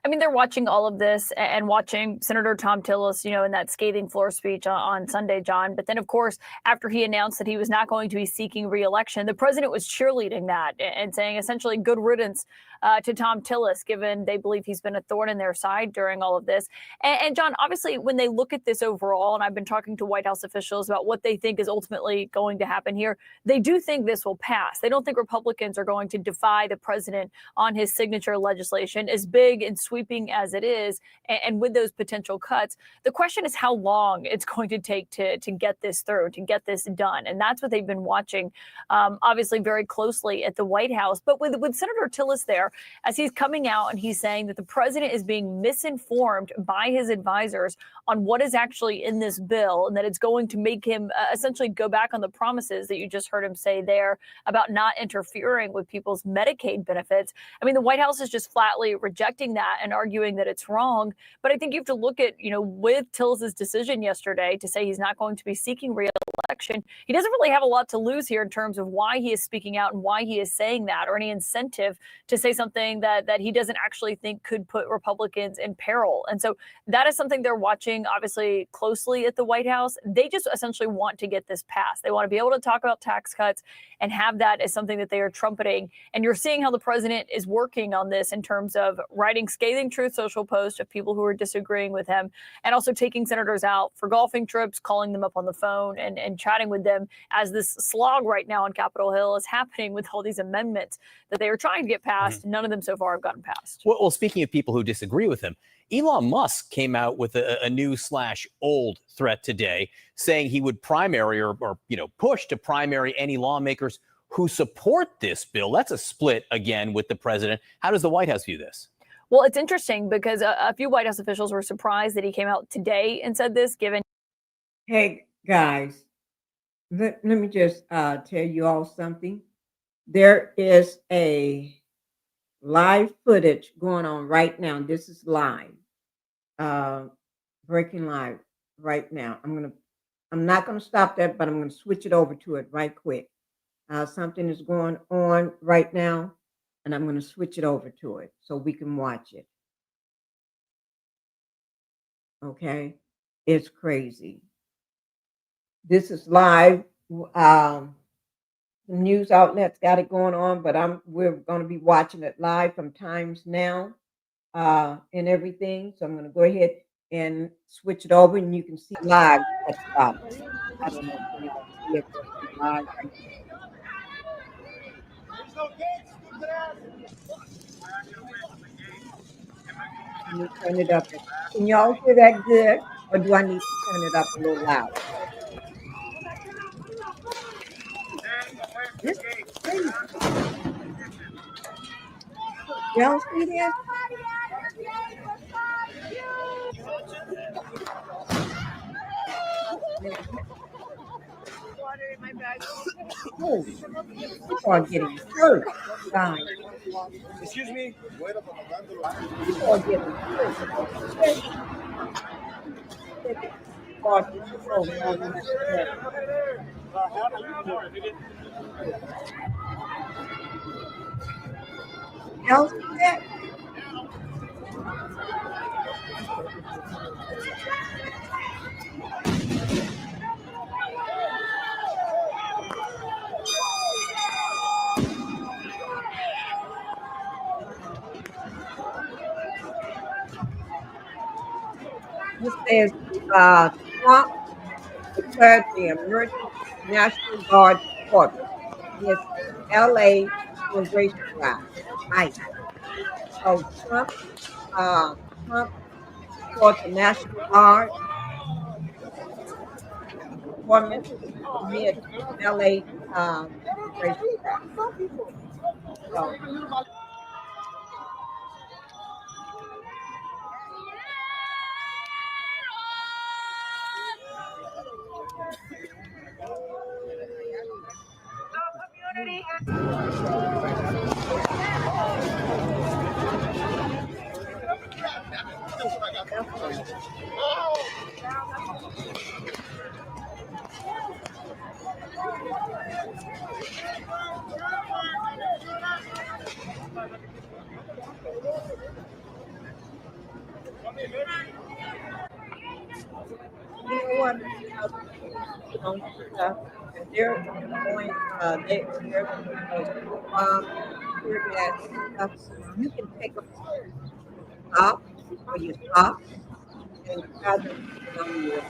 I mean, they're watching all of this and watching Senator Tom Tillis, in that scathing floor speech on Sunday, John. But then, of course, after he announced that he was not going to be seeking re-election, the president was cheerleading that and saying essentially good riddance to Tom Tillis, given they believe he's been a thorn in their side during all of this. And John, obviously, when they look at this overall, and I've been talking to White House officials about what they think is ultimately going to happen here, they do think this will pass. They don't think Republicans are going to defy the president on his signature legislation, as big and sweeping as it is, and with those potential cuts. The question is how long it's going to take to get this through, to get this done. And that's what they've been watching, obviously, very closely at the White House. But with Senator Tillis there, as he's coming out and he's saying that the president is being misinformed by his advisors on what is actually in this bill, and that it's going to make him essentially go back on the promises that you just heard him say there about not interfering with people's Medicaid benefits. I mean, the White House is just flatly rejecting that and arguing that it's wrong. But I think you have to look at, with Tillis's decision yesterday to say he's not going to be seeking re-election, he doesn't really have a lot to lose here in terms of why he is speaking out and why he is saying that, or any incentive to say something that he doesn't actually think could put Republicans in peril. And so that is something they're watching, obviously, closely at the White House. They just essentially want to get this passed. They want to be able to talk about tax cuts and have that as something that they are trumpeting. And you're seeing how the president is working on this in terms of writing scathing Truth Social posts of people who are disagreeing with him, and also taking senators out for golfing trips, calling them up on the phone and chatting with them as this slog right now on Capitol Hill is happening with all these amendments that they are trying to get passed. None of them so far have gotten passed. Well, speaking of people who disagree with him, Elon Musk came out with a new/old threat today, saying he would primary or push to primary any lawmakers who support this bill. That's a split again with the president. How does the White House view this? Well, it's interesting because a few White House officials were surprised that he came out today and said this, given. Hey, guys, let me just tell you all something. There is a live footage going on right now. This is live, breaking live right now. I'm not gonna stop that, but I'm gonna switch it over to it right quick. Something is going on right now, and I'm gonna switch it over to it so we can watch it. Okay, it's crazy. This is live. The news outlets got it going on, but we're going to be watching it live from Times Now and everything. So I'm going to go ahead and switch it over, and you can see live at the bottom. I don't know if anyone see it, but it's live right there. Let me turn it up. Can y'all hear that good, or do I need to turn it up a little louder? This is crazy. Y'all see this? Oh, people are getting hurt, guys. Excuse me. People are getting hurt. Oh, no, no, no. Y'all see that? This says Trump declared the emergency National Guard quarters in his LA immigration drive. Right. So Trump called the National Guard performance amid LA immigration drive. So you know what? You know, stuff, and they're going, they're tear gas stuff. You can take a top or your top and try them on your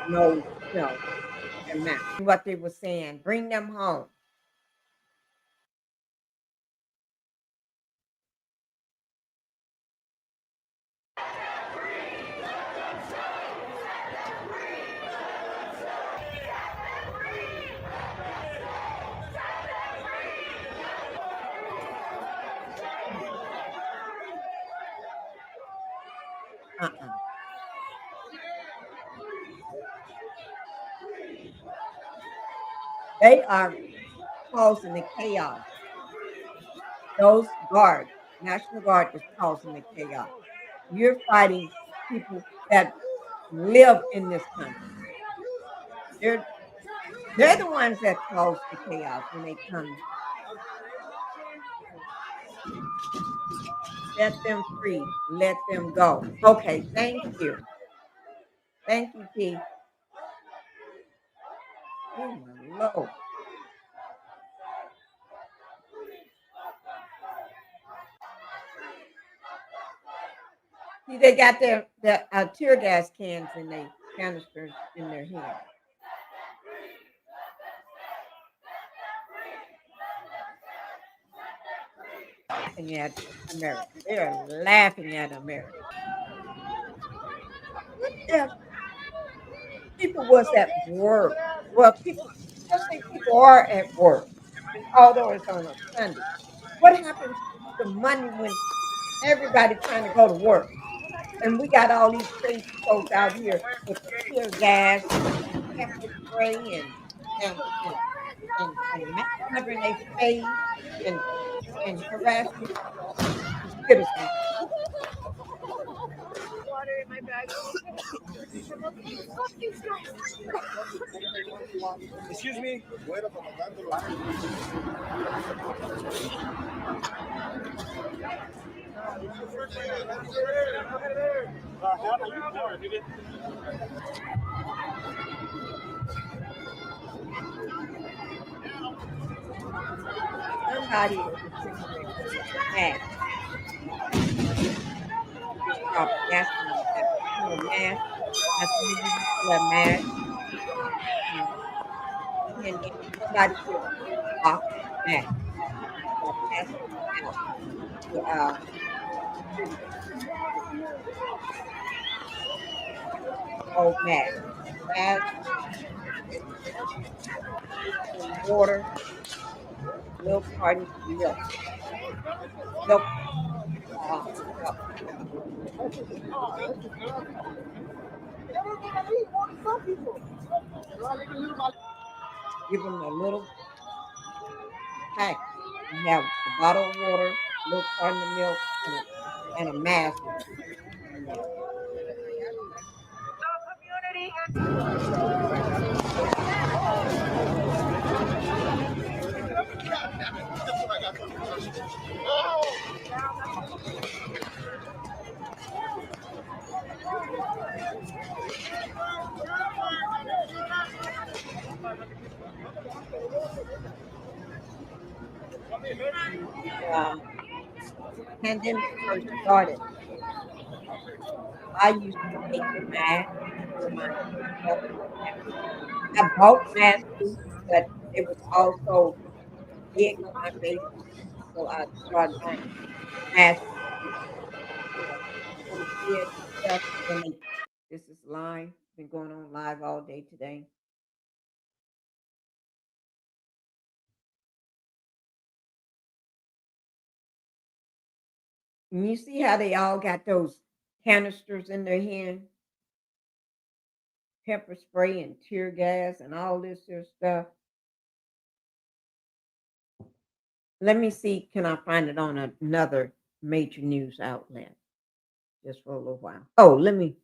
nose, and mouth. What they were saying, bring them home. They are causing the chaos. Those guards, National Guard is causing the chaos. You're fighting people that live in this country. They're the ones that cause the chaos when they come. Let them free. Let them go. Okay, thank you. Thank you, T. Oh, my Lord. See, they got their tear gas cans and they canisters in their hand. Laughing at America. They're laughing at America. What if people was at work? Well, let's say people are at work, although it's on a Sunday. What happens to the money when everybody's trying to go to work? And we got all these crazy folks out here with tear gas and pepper spray and covering their face and harassing citizens. Water in my bag. Excuse me. Somebody in the refrigerator with a mask. Just start asking them, you know, mask. I said, maybe you wear a mask. And then somebody with a big box of mask. Start passing them out to security old mask. Mask and water, milk cartons of milk. Milk milk. Give them a little pack. You have a bottle of water, milk carton of milk, and a mask. Pandemic first started, I used to take the mask for myself. I bought masks too, but it was also big on my face, so I started buying masks for the kids and stuff. And this is live, been going on live all day today. And you see how they all got those canisters in their hand? Pepper spray and tear gas and all this here stuff. Let me see, can I find it on another major news outlet? Just for a little while. Oh, let me.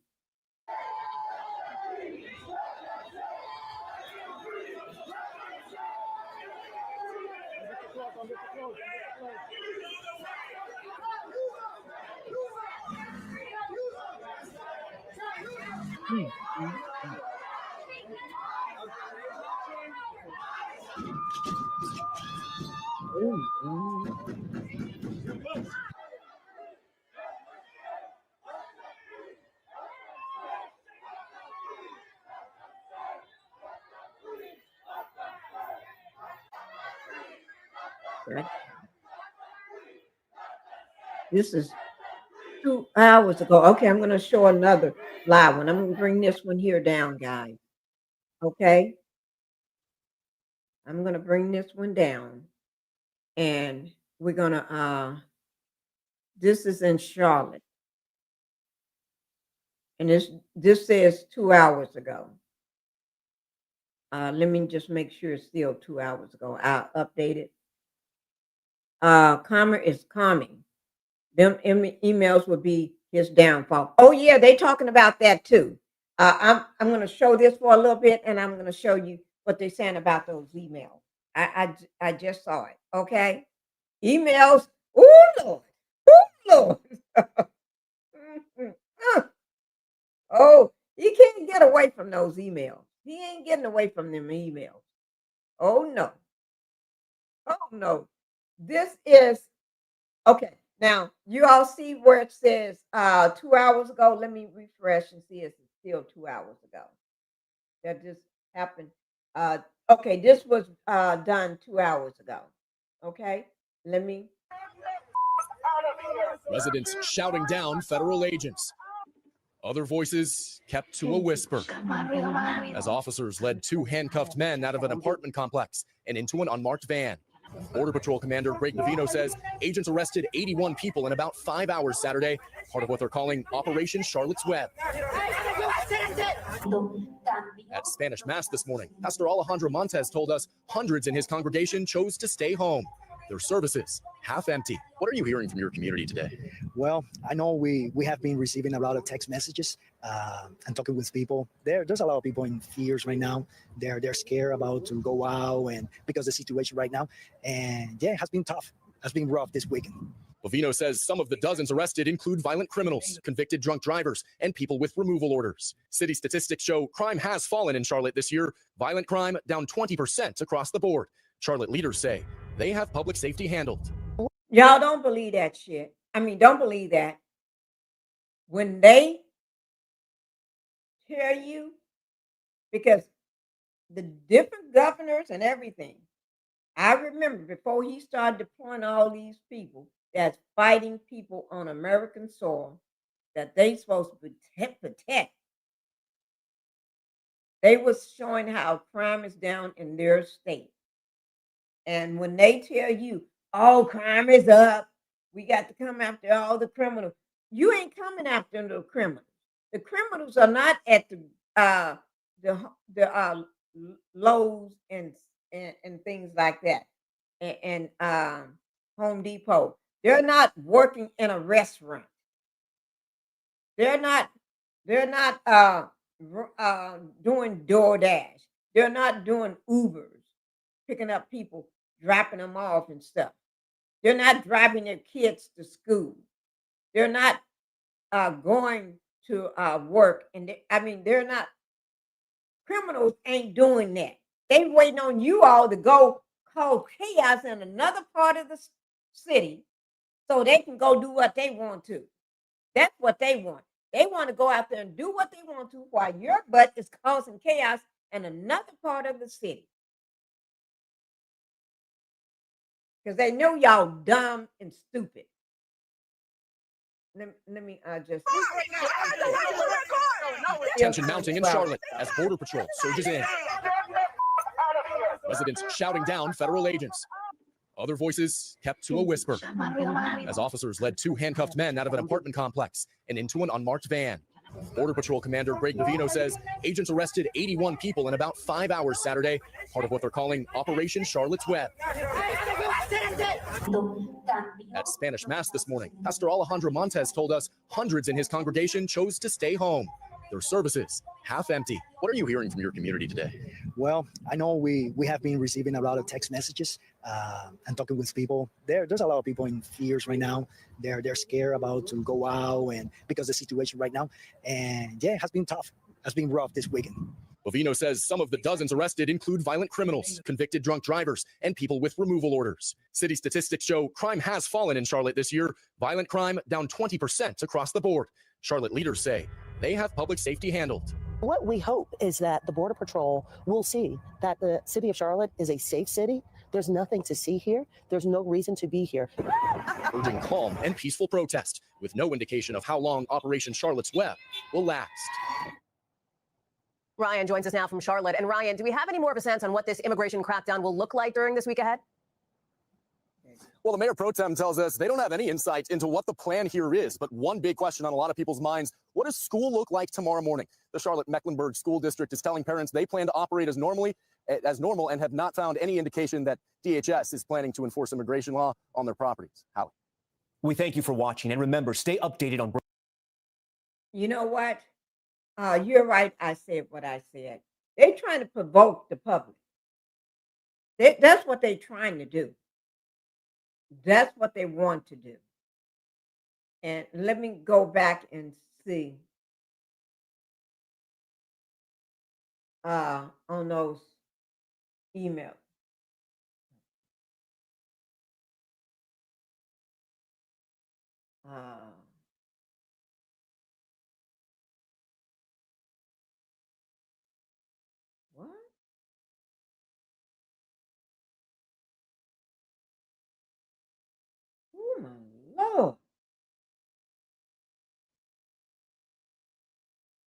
This is 2 hours ago. Okay, I'm going to show another live one. I'm going to bring this one here down, guys. Okay. I'm going to bring this one down. And we're going to, this is in Charlotte. And this says 2 hours ago. Let me just make sure it's still 2 hours ago. I'll update it. Calmer is calming. Them emails will be his downfall. Oh yeah, they talking about that too. I'm going to show this for a little bit, and I'm going to show you what they're saying about those emails. I just saw it. Okay, emails. Oh Lord, oh Lord. Oh, he can't get away from those emails. He ain't getting away from them emails. Oh no. Oh no. This is okay. Now you all see where it says 2 hours ago. Let me refresh and see if it's still 2 hours ago. That just happened. Okay, this was done 2 hours ago. Okay, let me. Residents shouting down federal agents. Other voices kept to a whisper as officers led 2 handcuffed men out of an apartment complex and into an unmarked van. Border Patrol Commander Greg Navino says agents arrested 81 people in about 5 hours Saturday, part of what they're calling Operation Charlotte's Web. At Spanish Mass this morning, Pastor Alejandro Montez told us hundreds in his congregation chose to stay home. Their services half empty. What are you hearing from your community today? Well, I know we have been receiving a lot of text messages and talking with people. There's a lot of people in fears right now. They're scared about to go out and because of the situation right now. And yeah, it has been tough. It has been rough this weekend. Bovino says some of the dozens arrested include violent criminals, convicted drunk drivers, and people with removal orders. City statistics show crime has fallen in Charlotte this year. Violent crime down 20% across the board. Charlotte leaders say they have public safety handled. Y'all don't believe that shit. I mean, don't believe that. When they tell you, because the different governors and everything, I remember before he started deploying all these people that's fighting people on American soil that they supposed to protect. They was showing how crime is down in their state. And when they tell you, oh, crime is up, we got to come after all the criminals. You ain't coming after the criminals. The criminals are not at the Lowe's and things like that, and Home Depot. They're not working in a restaurant. They're not doing DoorDash. They're not doing Ubers, picking up people, dropping them off and stuff. They're not driving their kids to school. They're not going to work. And they're not, criminals ain't doing that. They waiting on you all to go cause chaos in another part of the city so they can go do what they want to. That's what they want. They want to go out there and do what they want to while your butt is causing chaos in another part of the city. Because they know y'all dumb and stupid. Let me just... Tension mounting in Charlotte as Border Patrol surges in. Residents shouting down federal agents. Other voices kept to a whisper as officers led two handcuffed men out of an apartment complex and into an unmarked van. Border Patrol Commander Greg Bovino says agents arrested 81 people in about 5 hours Saturday, part of what they're calling Operation Charlotte's Web. At Spanish Mass this morning, Pastor Alejandro Montes told us hundreds in his congregation chose to stay home. Their services half empty. What are you hearing from your community today? Well, I know we have been receiving a lot of text messages and talking with people. There's a lot of people in fears right now. They're scared about to go out and because of the situation right now. And yeah, it has been tough. It's been rough this weekend. Bovino says some of the dozens arrested include violent criminals, convicted drunk drivers, and people with removal orders. City statistics show crime has fallen in Charlotte this year. Violent crime down 20% across the board. Charlotte leaders say they have public safety handled. What we hope is that the Border Patrol will see that the city of Charlotte is a safe city. There's nothing to see here. There's no reason to be here. Urging calm and peaceful protest with no indication of how long Operation Charlotte's Web will last. Ryan joins us now from Charlotte. And Ryan, do we have any more of a sense on what this immigration crackdown will look like during this week ahead? Well, the mayor pro tem tells us they don't have any insight into what the plan here is. But one big question on a lot of people's minds, what does school look like tomorrow morning? The Charlotte-Mecklenburg School District is telling parents they plan to operate as normal and have not found any indication that DHS is planning to enforce immigration law on their properties. Howie. We thank you for watching. And remember, stay updated on... You know what? You're right. I said what I said. They're trying to provoke the public. That's what they're trying to do. That's what they want to do. And let me go back and see on those emails. What? Oh my Lord.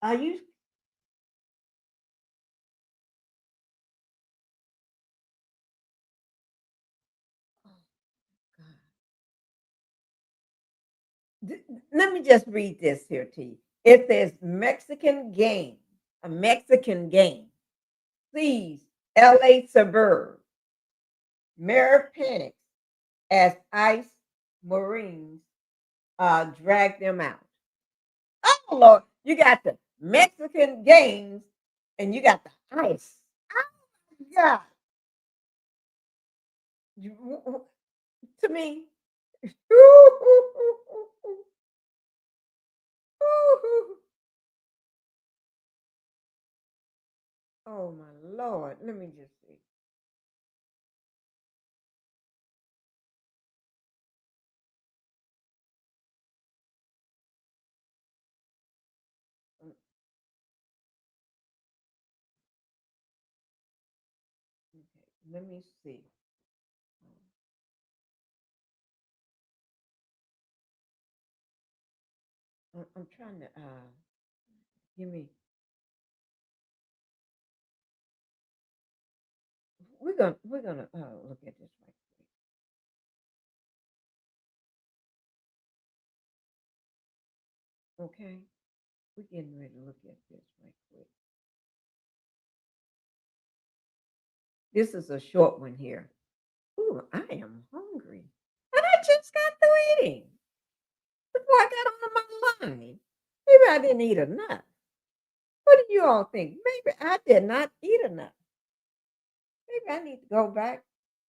Are you? Let me just read this here to you. It says Mexican gang, a Mexican gang sees LA suburb. Mayor panics as ICE Marines drag them out. Oh Lord, you got the Mexican gangs and you got the ICE. Oh my God. To me, Oh my Lord. Let me just see. Okay, let me see. I'm trying to give me. We're gonna look at this right quick. Okay, we're getting ready to look at this right quick. This is a short one here. Ooh, I am hungry, and I just got through eating before I got on my line. Maybe I didn't eat enough. What do you all think? Maybe I did not eat enough. Maybe I need to go back.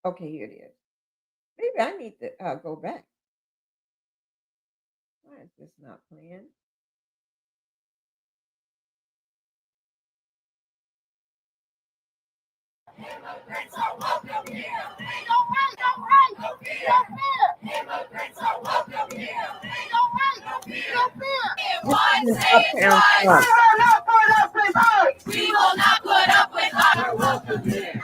Okay, here it is. Maybe I need to go back. Why is this not playing? Immigrants are welcome here. They don't right, no fear. Immigrants are welcome here. They don't right, no fear. One This is state Uptown Club. We will not put up with our welcome here.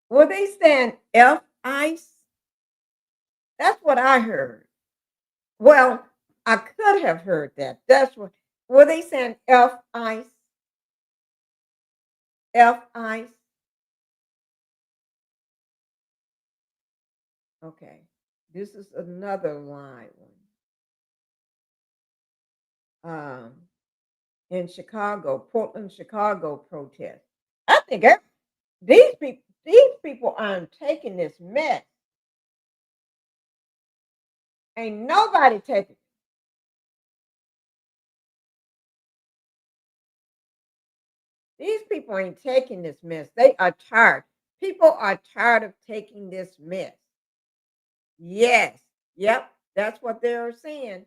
Were they saying F ice? That's what I heard. Well, I could have heard that. That's what. Were they saying F ice? F ice? Okay. This is another live one. In Chicago, Portland, Chicago protest. I think these people aren't taking this mess. Ain't nobody taking it. These people ain't taking this mess. They are tired. People are tired of taking this mess. Yes. Yep. That's what they're saying.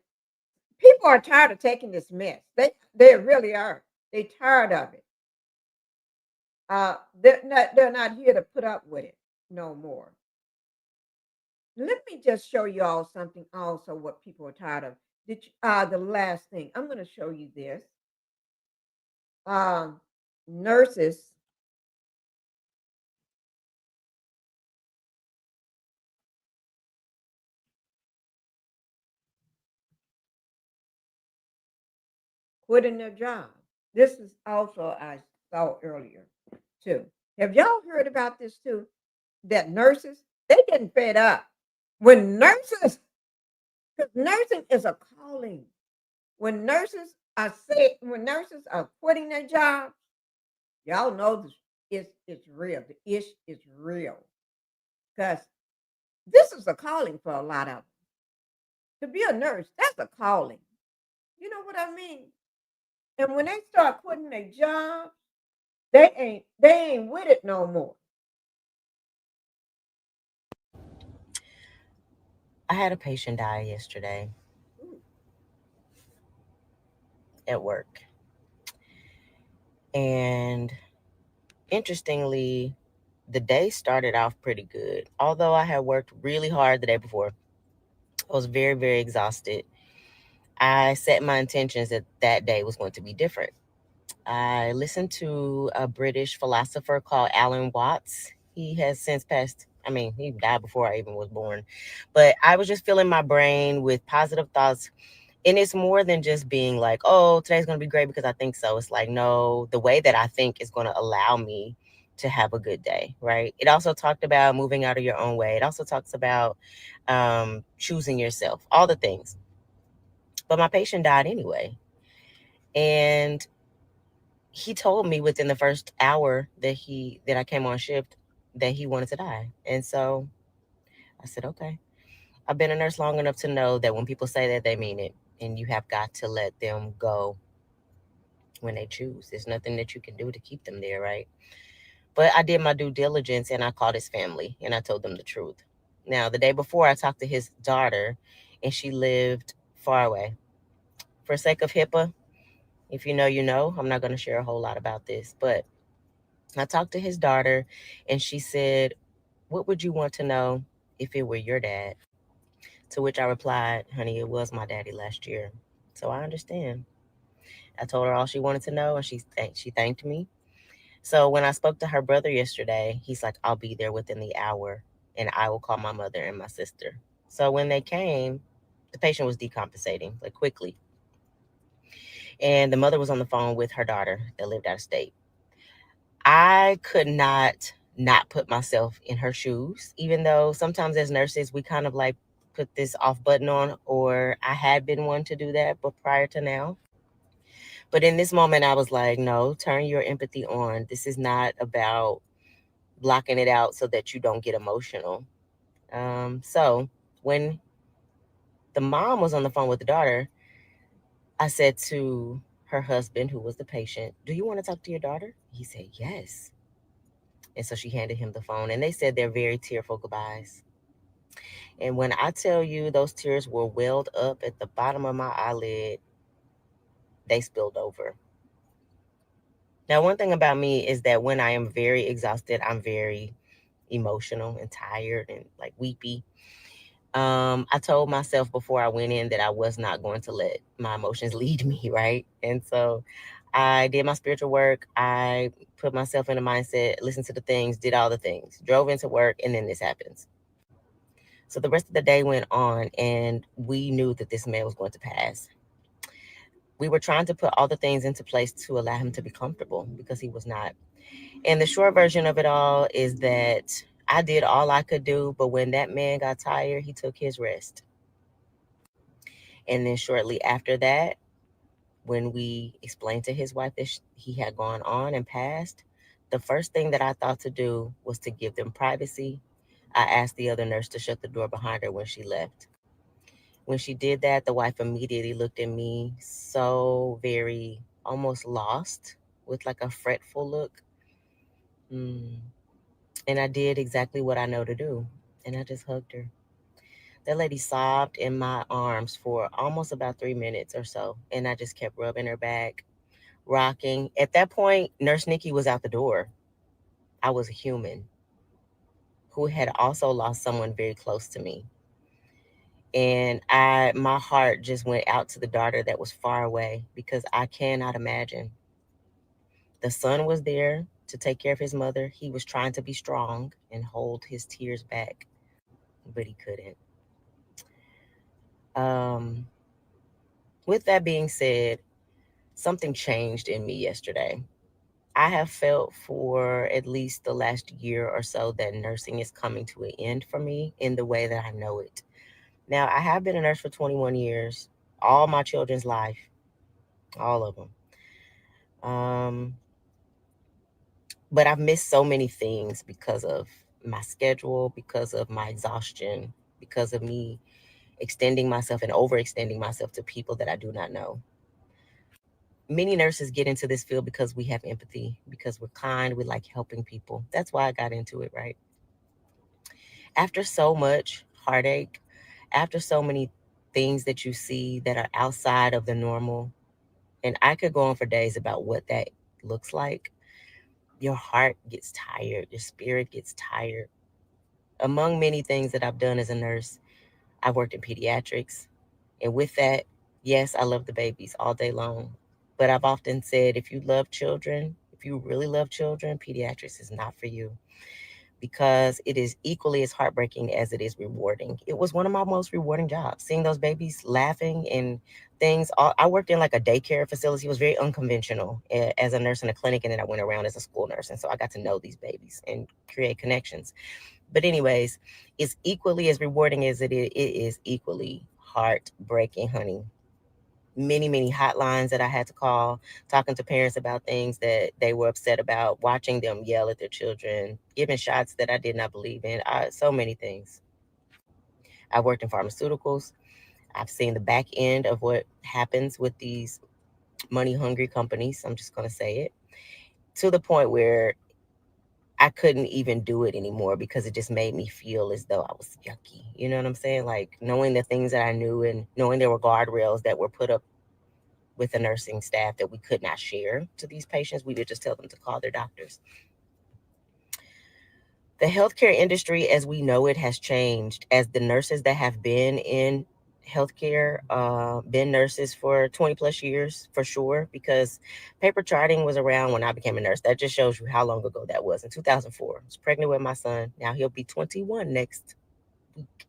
People are tired of taking this mess. They really are. They're tired of it. They're not here to put up with it no more. Let me just show you all something also what people are tired of. The last thing, I'm going to show you this. Nurses quitting their job. This is also I saw earlier too. Have y'all heard about this too? That nurses, they getting fed up. When nurses, because nursing is a calling. When nurses are quitting their jobs, y'all know it's real. The ish is real. Because this is a calling for a lot of them. To be a nurse, that's a calling. You know what I mean? And when they start quitting their job, they ain't with it no more. I had a patient die yesterday. at work. And interestingly, the day started off pretty good. Although I had worked really hard the day before, I was very, very exhausted. I set my intentions that that day was going to be different. I listened to a British philosopher called Alan Watts. He has since passed. I mean, he died before I even was born. But I was just filling my brain with positive thoughts. And it's more than just being like, oh, today's going to be great because I think so. It's like, no, the way that I think is going to allow me to have a good day, right? It also talked about moving out of your own way. It also talks about choosing yourself, all the things. But my patient died anyway. And he told me within the first hour that I came on shift that he wanted to die. And so I said, okay. I've been a nurse long enough to know that when people say that, they mean it. And you have got to let them go when they choose. There's nothing that you can do to keep them there, right? But I did my due diligence and I called his family and I told them the truth. Now, the day before, I talked to his daughter and she lived far away. For sake of HIPAA, if you know, you know. I'm not going to share a whole lot about this, but I talked to his daughter and she said, what would you want to know if it were your dad? To which I replied, honey, it was my daddy last year. So I understand. I told her all she wanted to know and she thanked me. So when I spoke to her brother yesterday, he's like, I'll be there within the hour and I will call my mother and my sister. So when they came, the patient was decompensating like quickly. And the mother was on the phone with her daughter that lived out of state. I could not put myself in her shoes, even though sometimes as nurses, we kind of like put this off button on, or I had been one to do that, but prior to now. But in this moment, I was like, no, turn your empathy on. This is not about blocking it out so that you don't get emotional. So when the mom was on the phone with the daughter, I said to her husband, who was the patient, do you want to talk to your daughter? He said, yes. And so she handed him the phone and they said their very tearful goodbyes. And when I tell you those tears were welled up at the bottom of my eyelid, they spilled over. Now, one thing about me is that when I am very exhausted, I'm very emotional and tired and like weepy. I told myself before I went in that I was not going to let my emotions lead me, right? And so I did my spiritual work. I put myself in a mindset, listened to the things, did all the things, drove into work, and then this happens. So the rest of the day went on, and we knew that this man was going to pass. We were trying to put all the things into place to allow him to be comfortable because he was not. And the short version of it all is that I did all I could do, but when that man got tired, he took his rest. And then shortly after that, when we explained to his wife that he had gone on and passed, the first thing that I thought to do was to give them privacy. I asked the other nurse to shut the door behind her when she left. When she did that, the wife immediately looked at me so very almost lost with like a fretful look. And I did exactly what I know to do. And I just hugged her. That lady sobbed in my arms for almost about 3 minutes or so. And I just kept rubbing her back, rocking. At that point, Nurse Nikki was out the door. I was a human who had also lost someone very close to me. And my heart just went out to the daughter that was far away because I cannot imagine. The son was there to take care of his mother. He was trying to be strong and hold his tears back, but he couldn't. With that being said, something changed in me yesterday. I have felt for at least the last year or so that nursing is coming to an end for me in the way that I know it. Now, I have been a nurse for 21 years, all my children's life, all of them. But I've missed so many things because of my schedule, because of my exhaustion, because of me extending myself and overextending myself to people that I do not know. Many nurses get into this field because we have empathy, because we're kind, we like helping people. That's why I got into it, right? After so much heartache, after so many things that you see that are outside of the normal, And I could go on for days about what that looks like. Your heart gets tired, your spirit gets tired. Among many things that I've done as a nurse, I've worked in pediatrics. And with that, yes, I love the babies all day long. But I've often said, if you love children, if you really love children, pediatrics is not for you, because it is equally as heartbreaking as it is rewarding. It was one of my most rewarding jobs, seeing those babies laughing and things. I worked in like a daycare facility. It was very unconventional as a nurse in a clinic, and then I went around as a school nurse. And so I got to know these babies and create connections. But anyways, it's equally as rewarding as it is equally heartbreaking, honey. Many hotlines that I had to call, talking to parents about things that they were upset about, watching them yell at their children, giving shots that I did not believe in. So many things. I've worked in pharmaceuticals. I've seen the back end of what happens with these money hungry companies. I'm just going to say it, to the point where I couldn't even do it anymore because it just made me feel as though I was yucky. You know what I'm saying? Like knowing the things that I knew and knowing there were guardrails that were put up with the nursing staff that we could not share to these patients. We would just tell them to call their doctors. The healthcare industry as we know it has changed, as the nurses that have been in healthcare, been nurses for 20 plus years for sure, because paper charting was around when I became a nurse. That just shows you how long ago that was. In 2004, I was pregnant with my son. Now he'll be 21 next week.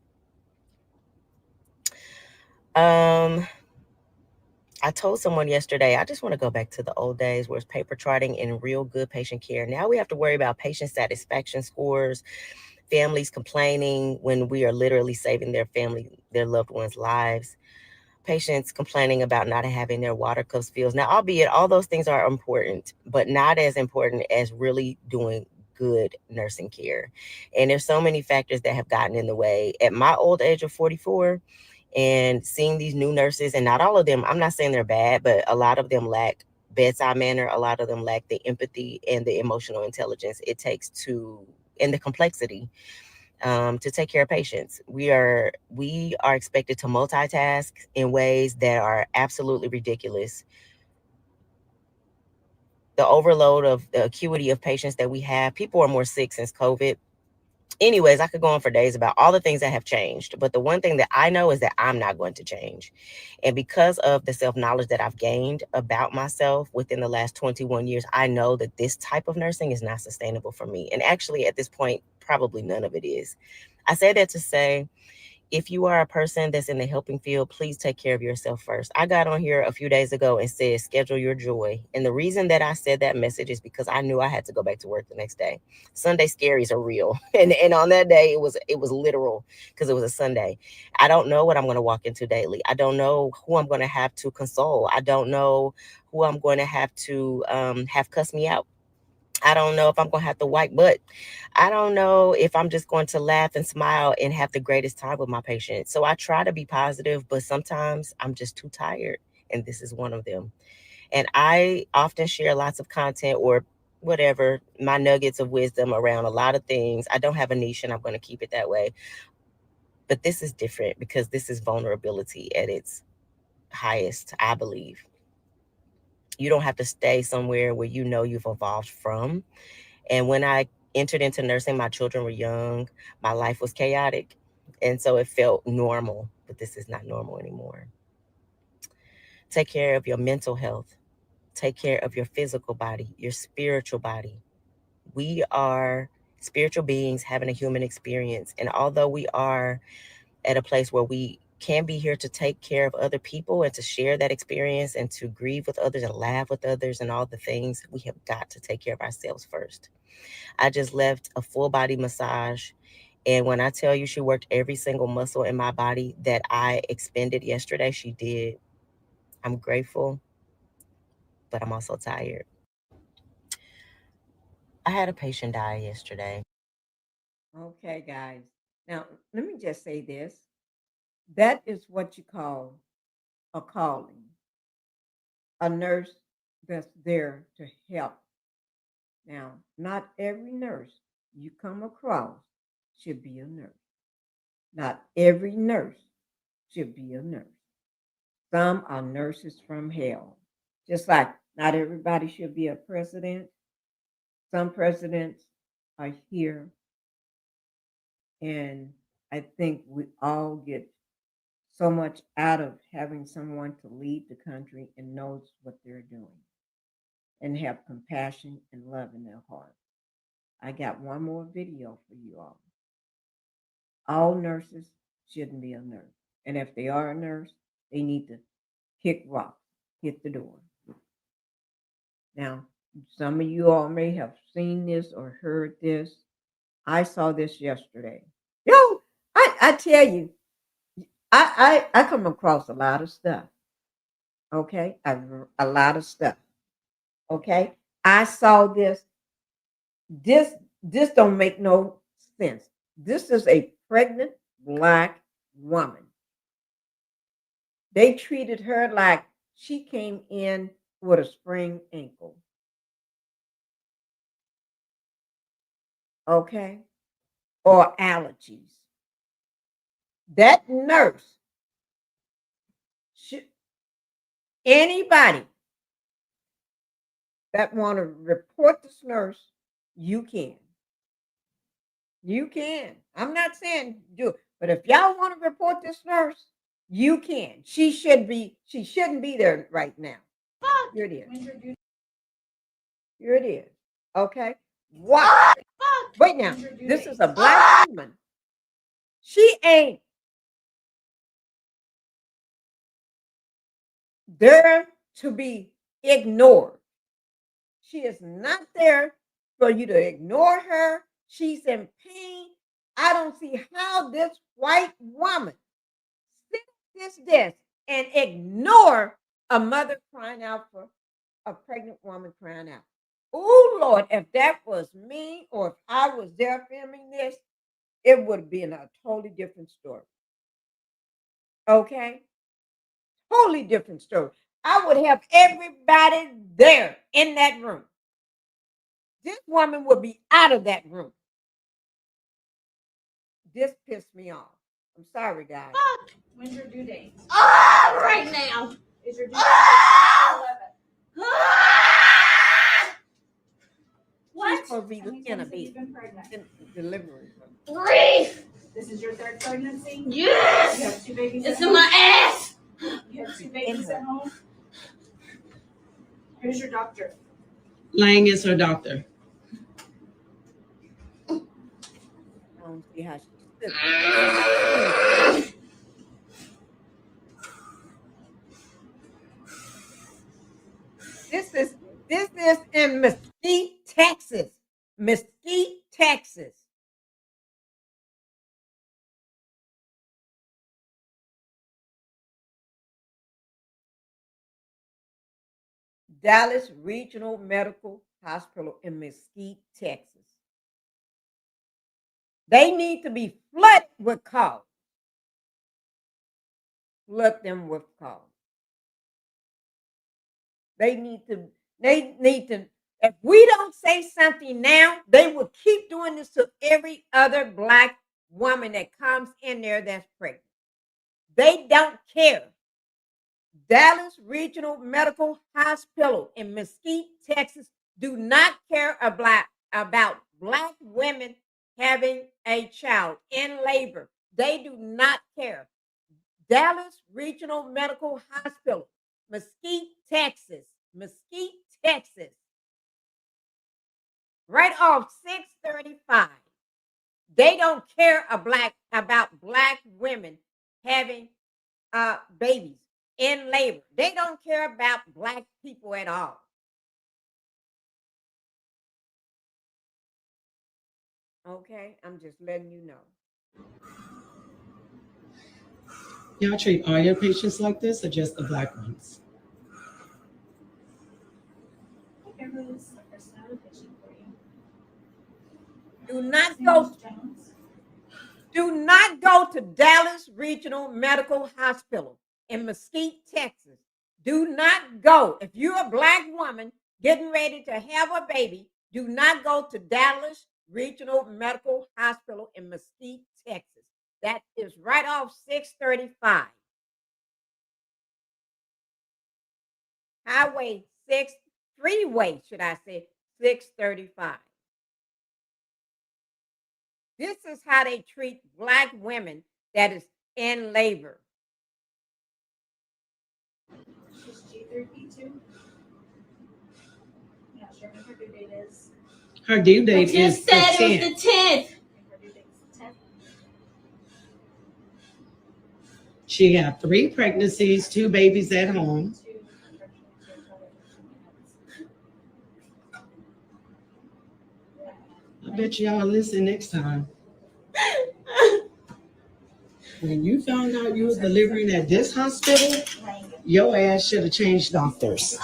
I told someone yesterday, I just want to go back to the old days where it's paper charting and real good patient care. Now we have to worry about patient satisfaction scores, families complaining when we are literally saving their loved ones' lives, patients complaining about not having their water cups filled. Now, albeit all those things are important, but not as important as really doing good nursing care. And there's so many factors that have gotten in the way. At my old age of 44, and seeing these new nurses, and not all of them, I'm not saying they're bad, but a lot of them lack bedside manner. A lot of them lack the empathy and the emotional intelligence it takes to, and the complexity to take care of patients. We are expected to multitask in ways that are absolutely ridiculous. The overload of the acuity of patients that we have, people are more sick since COVID. Anyways, I could go on for days about all the things that have changed. But the one thing that I know is that I'm not going to change. And because of the self-knowledge that I've gained about myself within the last 21 years, I know that this type of nursing is not sustainable for me. And actually, at this point, probably none of it is. I say that to say, if you are a person that's in the helping field, please take care of yourself first. I got on here a few days ago and said, schedule your joy. And the reason that I said that message is because I knew I had to go back to work the next day. Sunday scaries are real. And on that day, it was literal because it was a Sunday. I don't know what I'm going to walk into daily. I don't know who I'm going to have to console. I don't know who I'm going to have to have cuss me out. I don't know if I'm going to have to wipe butt. I don't know if I'm just going to laugh and smile and have the greatest time with my patient. So I try to be positive, but sometimes I'm just too tired. And this is one of them. And I often share lots of content or whatever, my nuggets of wisdom around a lot of things. I don't have a niche and I'm going to keep it that way. But this is different because this is vulnerability at its highest, I believe. You don't have to stay somewhere where you know you've evolved from. And when I entered into nursing, my children were young. My life was chaotic. And so it felt normal, but this is not normal anymore. Take care of your mental health. Take care of your physical body, your spiritual body. We are spiritual beings having a human experience. And although we are at a place where we can be here to take care of other people and to share that experience and to grieve with others and laugh with others and all the things, we have got to take care of ourselves first. I just left a full body massage. And when I tell you she worked every single muscle in my body that I expended yesterday, she did. I'm grateful, but I'm also tired. I had a patient die yesterday. Okay, guys. Now, let me just say this. That is what you call a calling. A nurse that's there to help. Now, not every nurse you come across should be a nurse. Not every nurse should be a nurse. Some are nurses from hell. Just like not everybody should be a president. Some presidents are here, and I think we all get so much out of having someone to lead the country and knows what they're doing and have compassion and love in their heart. I got one more video for you all. All nurses shouldn't be a nurse. And if they are a nurse, they need to kick rocks, hit the door. Now, some of you all may have seen this or heard this. I saw this yesterday. Yo, I tell you, I come across a lot of stuff. Okay, a lot of stuff. Okay, I saw this. This don't make no sense. This is a pregnant Black woman. They treated her like she came in with a sprained ankle. Okay, or allergies. That nurse should, anybody that want to report this nurse, you can. You can. I'm not saying do it, but if y'all want to report this nurse, you can. She shouldn't be there right now. Here it is. Here it is. Okay. What? Wait now. This is a Black woman. She ain't there to be ignored. She is not there for you to ignore her. She's in pain. I don't see how this white woman sit at this desk and ignore a mother crying out for a pregnant woman crying out. Oh, Lord, if that was me or if I was there filming this, it would have been a totally different story. Okay? Totally different story. I would have everybody there in that room. This woman would be out of that room. This pissed me off. I'm sorry, guys. When's your due date? Right now. Is your due date 11? What? She's supposed to be in a You've been pregnant. delivery room. 3. This is your 3rd pregnancy? Yes! You have 2 babies It's at in home? my ass! You have 2 babies at home? Who's your doctor? Lang is her doctor. I don't see how she This is in Mesquite, Texas. Mesquite, Texas. Dallas Regional Medical Hospital in Mesquite, Texas. They need to be flooded with calls. Flood them with calls. They need to, if we don't say something now, they will keep doing this to every other Black woman that comes in there that's pregnant. They don't care. Dallas Regional Medical Hospital in Mesquite, Texas, do not care about Black women having a child in labor. They do not care. Dallas Regional Medical Hospital, Mesquite, Texas. Mesquite, Texas. Right off 635. They don't care about Black women having babies in labor. They don't care about Black people at all. Okay, I'm just letting you know. Y'all treat all your patients like this or just the Black ones? Do not go to Dallas Regional Medical Hospital in Mesquite, Texas. Do not go. If you're a Black woman getting ready to have a baby, do not go to Dallas Regional Medical Hospital in Mesquite, Texas. That is right off 635. Highway 6, freeway, should I say, 635. This is how they treat Black women that is in labor. She's G3P2. Not sure when her due date is. Her due date I just is said the it 10th. was the 10th. Her due date is the 10th. She got 3 pregnancies, 2 babies at home. I bet y'all listen next time. When you found out you was delivering at this hospital, your ass should have changed doctors.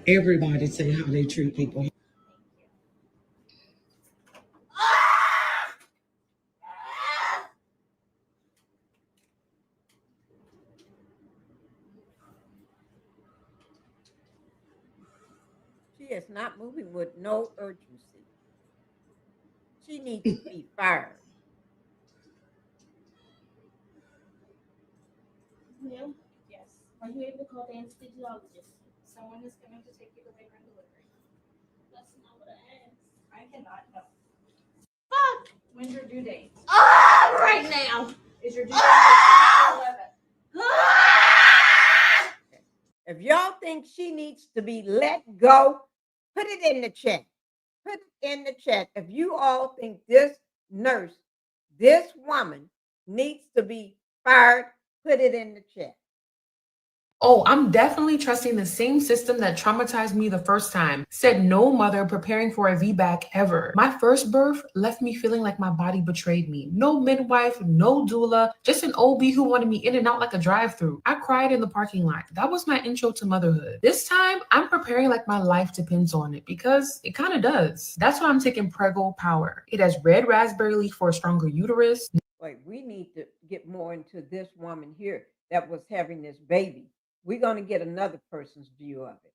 Everybody say how they treat people. She is not moving with no urgency. She needs to be fired. Neil? Yes. Are you able to call the anesthesiologist? Someone is coming to take you to labor and delivery. That's not what I asked. I cannot, no. Fuck! When's your due date? Right now! Is your due date 11? If y'all think she needs to be let go, put it in the chat. Put it in the chat. If you all think this nurse, this woman needs to be fired, put it in the chat. Oh, I'm definitely trusting the same system that traumatized me the first time. Said no mother preparing for a VBAC ever. My first birth left me feeling like my body betrayed me. No midwife, no doula, just an OB who wanted me in and out like a drive-thru. I cried in the parking lot. That was my intro to motherhood. This time, I'm preparing like my life depends on it because it kind of does. That's why I'm taking Prego Power. It has red raspberry leaf for a stronger uterus. Like, we need to get more into this woman here that was having this baby. We're going to get another person's view of it.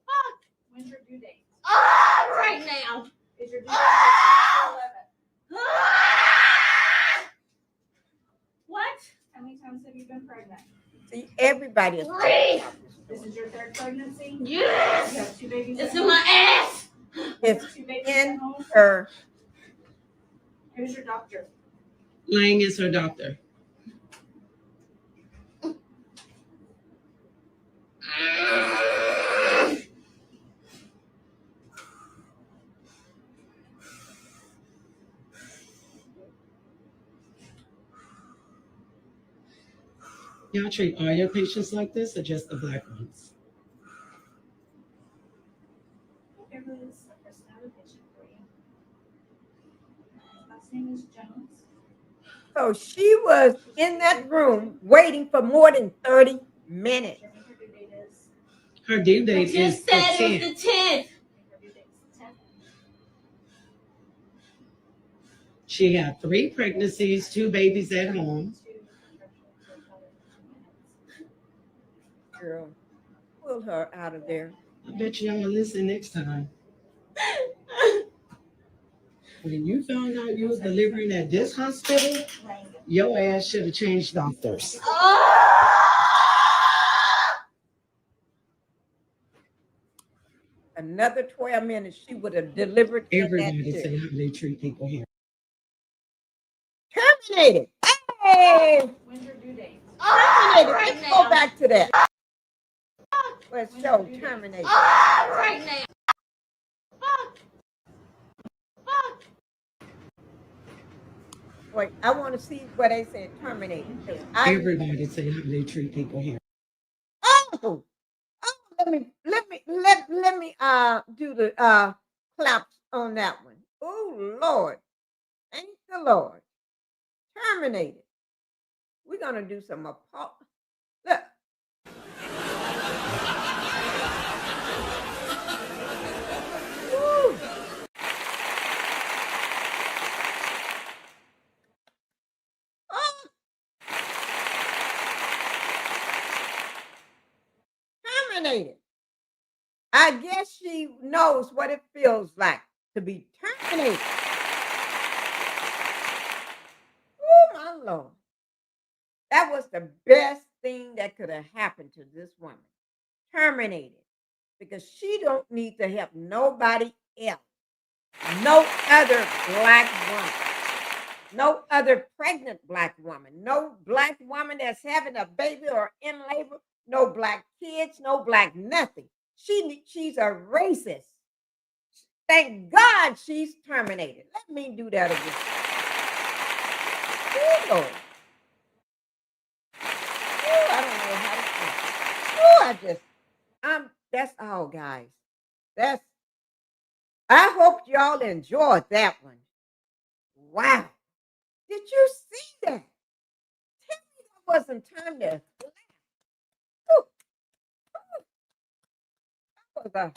Fuck! When's your due date? Right now! Is your due date 11? What? How many times have you been pregnant? See, everybody is. 3! This is your 3rd pregnancy? Yes! You have 2 babies It's at in home? my ass! It's 2 babies in at home? her. Who's your doctor? Lang is her doctor. Y'all treat all your patients like this or just the Black ones? There was a personality patient for you. Last name is Jones. So she was in that room waiting for more than 30 minutes. Her due date I is just the said it 10th. was the 10th. She got 3 pregnancies, 2 babies at home. Girl, pull her out of there. I bet y'all listen next time. When you found out you was delivering at this hospital, your ass should have changed doctors. Another 12 minutes, she would have delivered. Everybody say how they treat people here. Terminated. Hey! When's your due date? Terminated. Right Let's now. go back to that. Let's show terminated. Right now. Wait, I want to see what they said terminated. Everybody say how they treat people here. Oh, let me do the claps on that one. Oh Lord, thank the Lord. Terminated. We're gonna do some appall. Look. Woo. Oh. Terminated. I guess she knows what it feels like to be terminated. Lord. That was the best thing that could have happened to this woman. Terminated. Because she don't need to help nobody else. No other black woman. No other pregnant black woman. No black woman that's having a baby or in labor. No black kids. No black nothing. She's a racist. Thank God she's terminated. Let me do that again. Oh, Lord. Oh, I don't know how to think. Oh, that's all, guys. I hope y'all enjoyed that one. Wow. Did you see that? Tell me that wasn't time to laugh. Ooh. That was a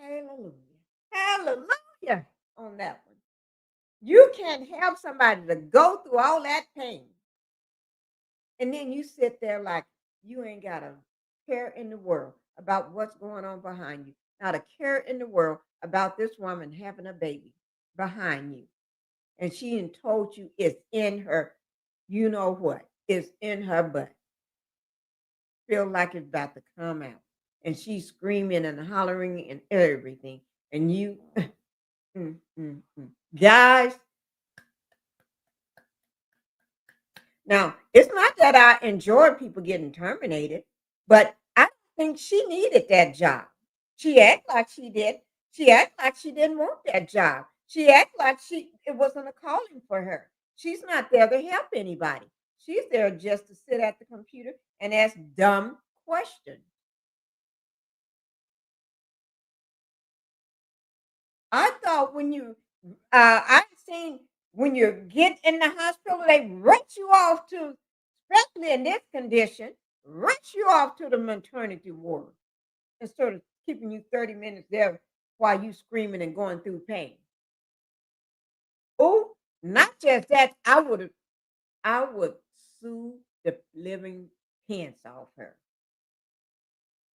hallelujah. Hallelujah on that one. You can't help somebody to go through all that pain. And then you sit there like you ain't got a care in the world about what's going on behind you. Not a care in the world about this woman having a baby behind you. And she done told you it's in her, you know what, it's in her butt. Feel like it's about to come out. And she's screaming and hollering and everything. And you, guys, now, it's not that I enjoy people getting terminated, but I don't think she needed that job. She acted like she did. She acted like she didn't want that job. She acted like it wasn't a calling for her. She's not there to help anybody. She's there just to sit at the computer and ask dumb questions. I thought when I've seen when you get in the hospital, they rush you off to, especially in this condition, rush you off to the maternity ward instead of keeping you 30 minutes there while you screaming and going through pain. Oh, not just that, I would sue the living pants off her.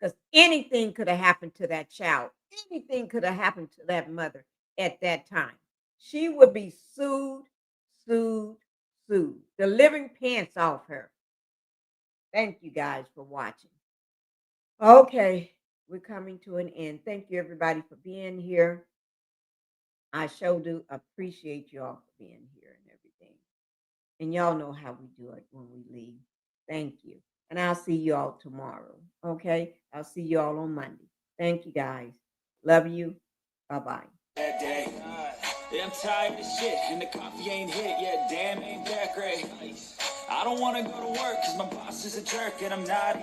Because anything could have happened to that child. Anything could have happened to that mother at that time. She would be sued. The living pants off her. Thank you guys for watching. Okay, we're coming to an end. Thank you everybody for being here. I sure do appreciate y'all for being here and everything. And y'all know how we do it when we leave. Thank you. And I'll see y'all tomorrow. Okay? I'll see y'all on Monday. Thank you guys. Love you. Bye-bye. Yeah, I'm tired of shit, and the coffee ain't hit yet. Damn, ain't that great. I don't wanna go to work, cause my boss is a jerk, and I'm not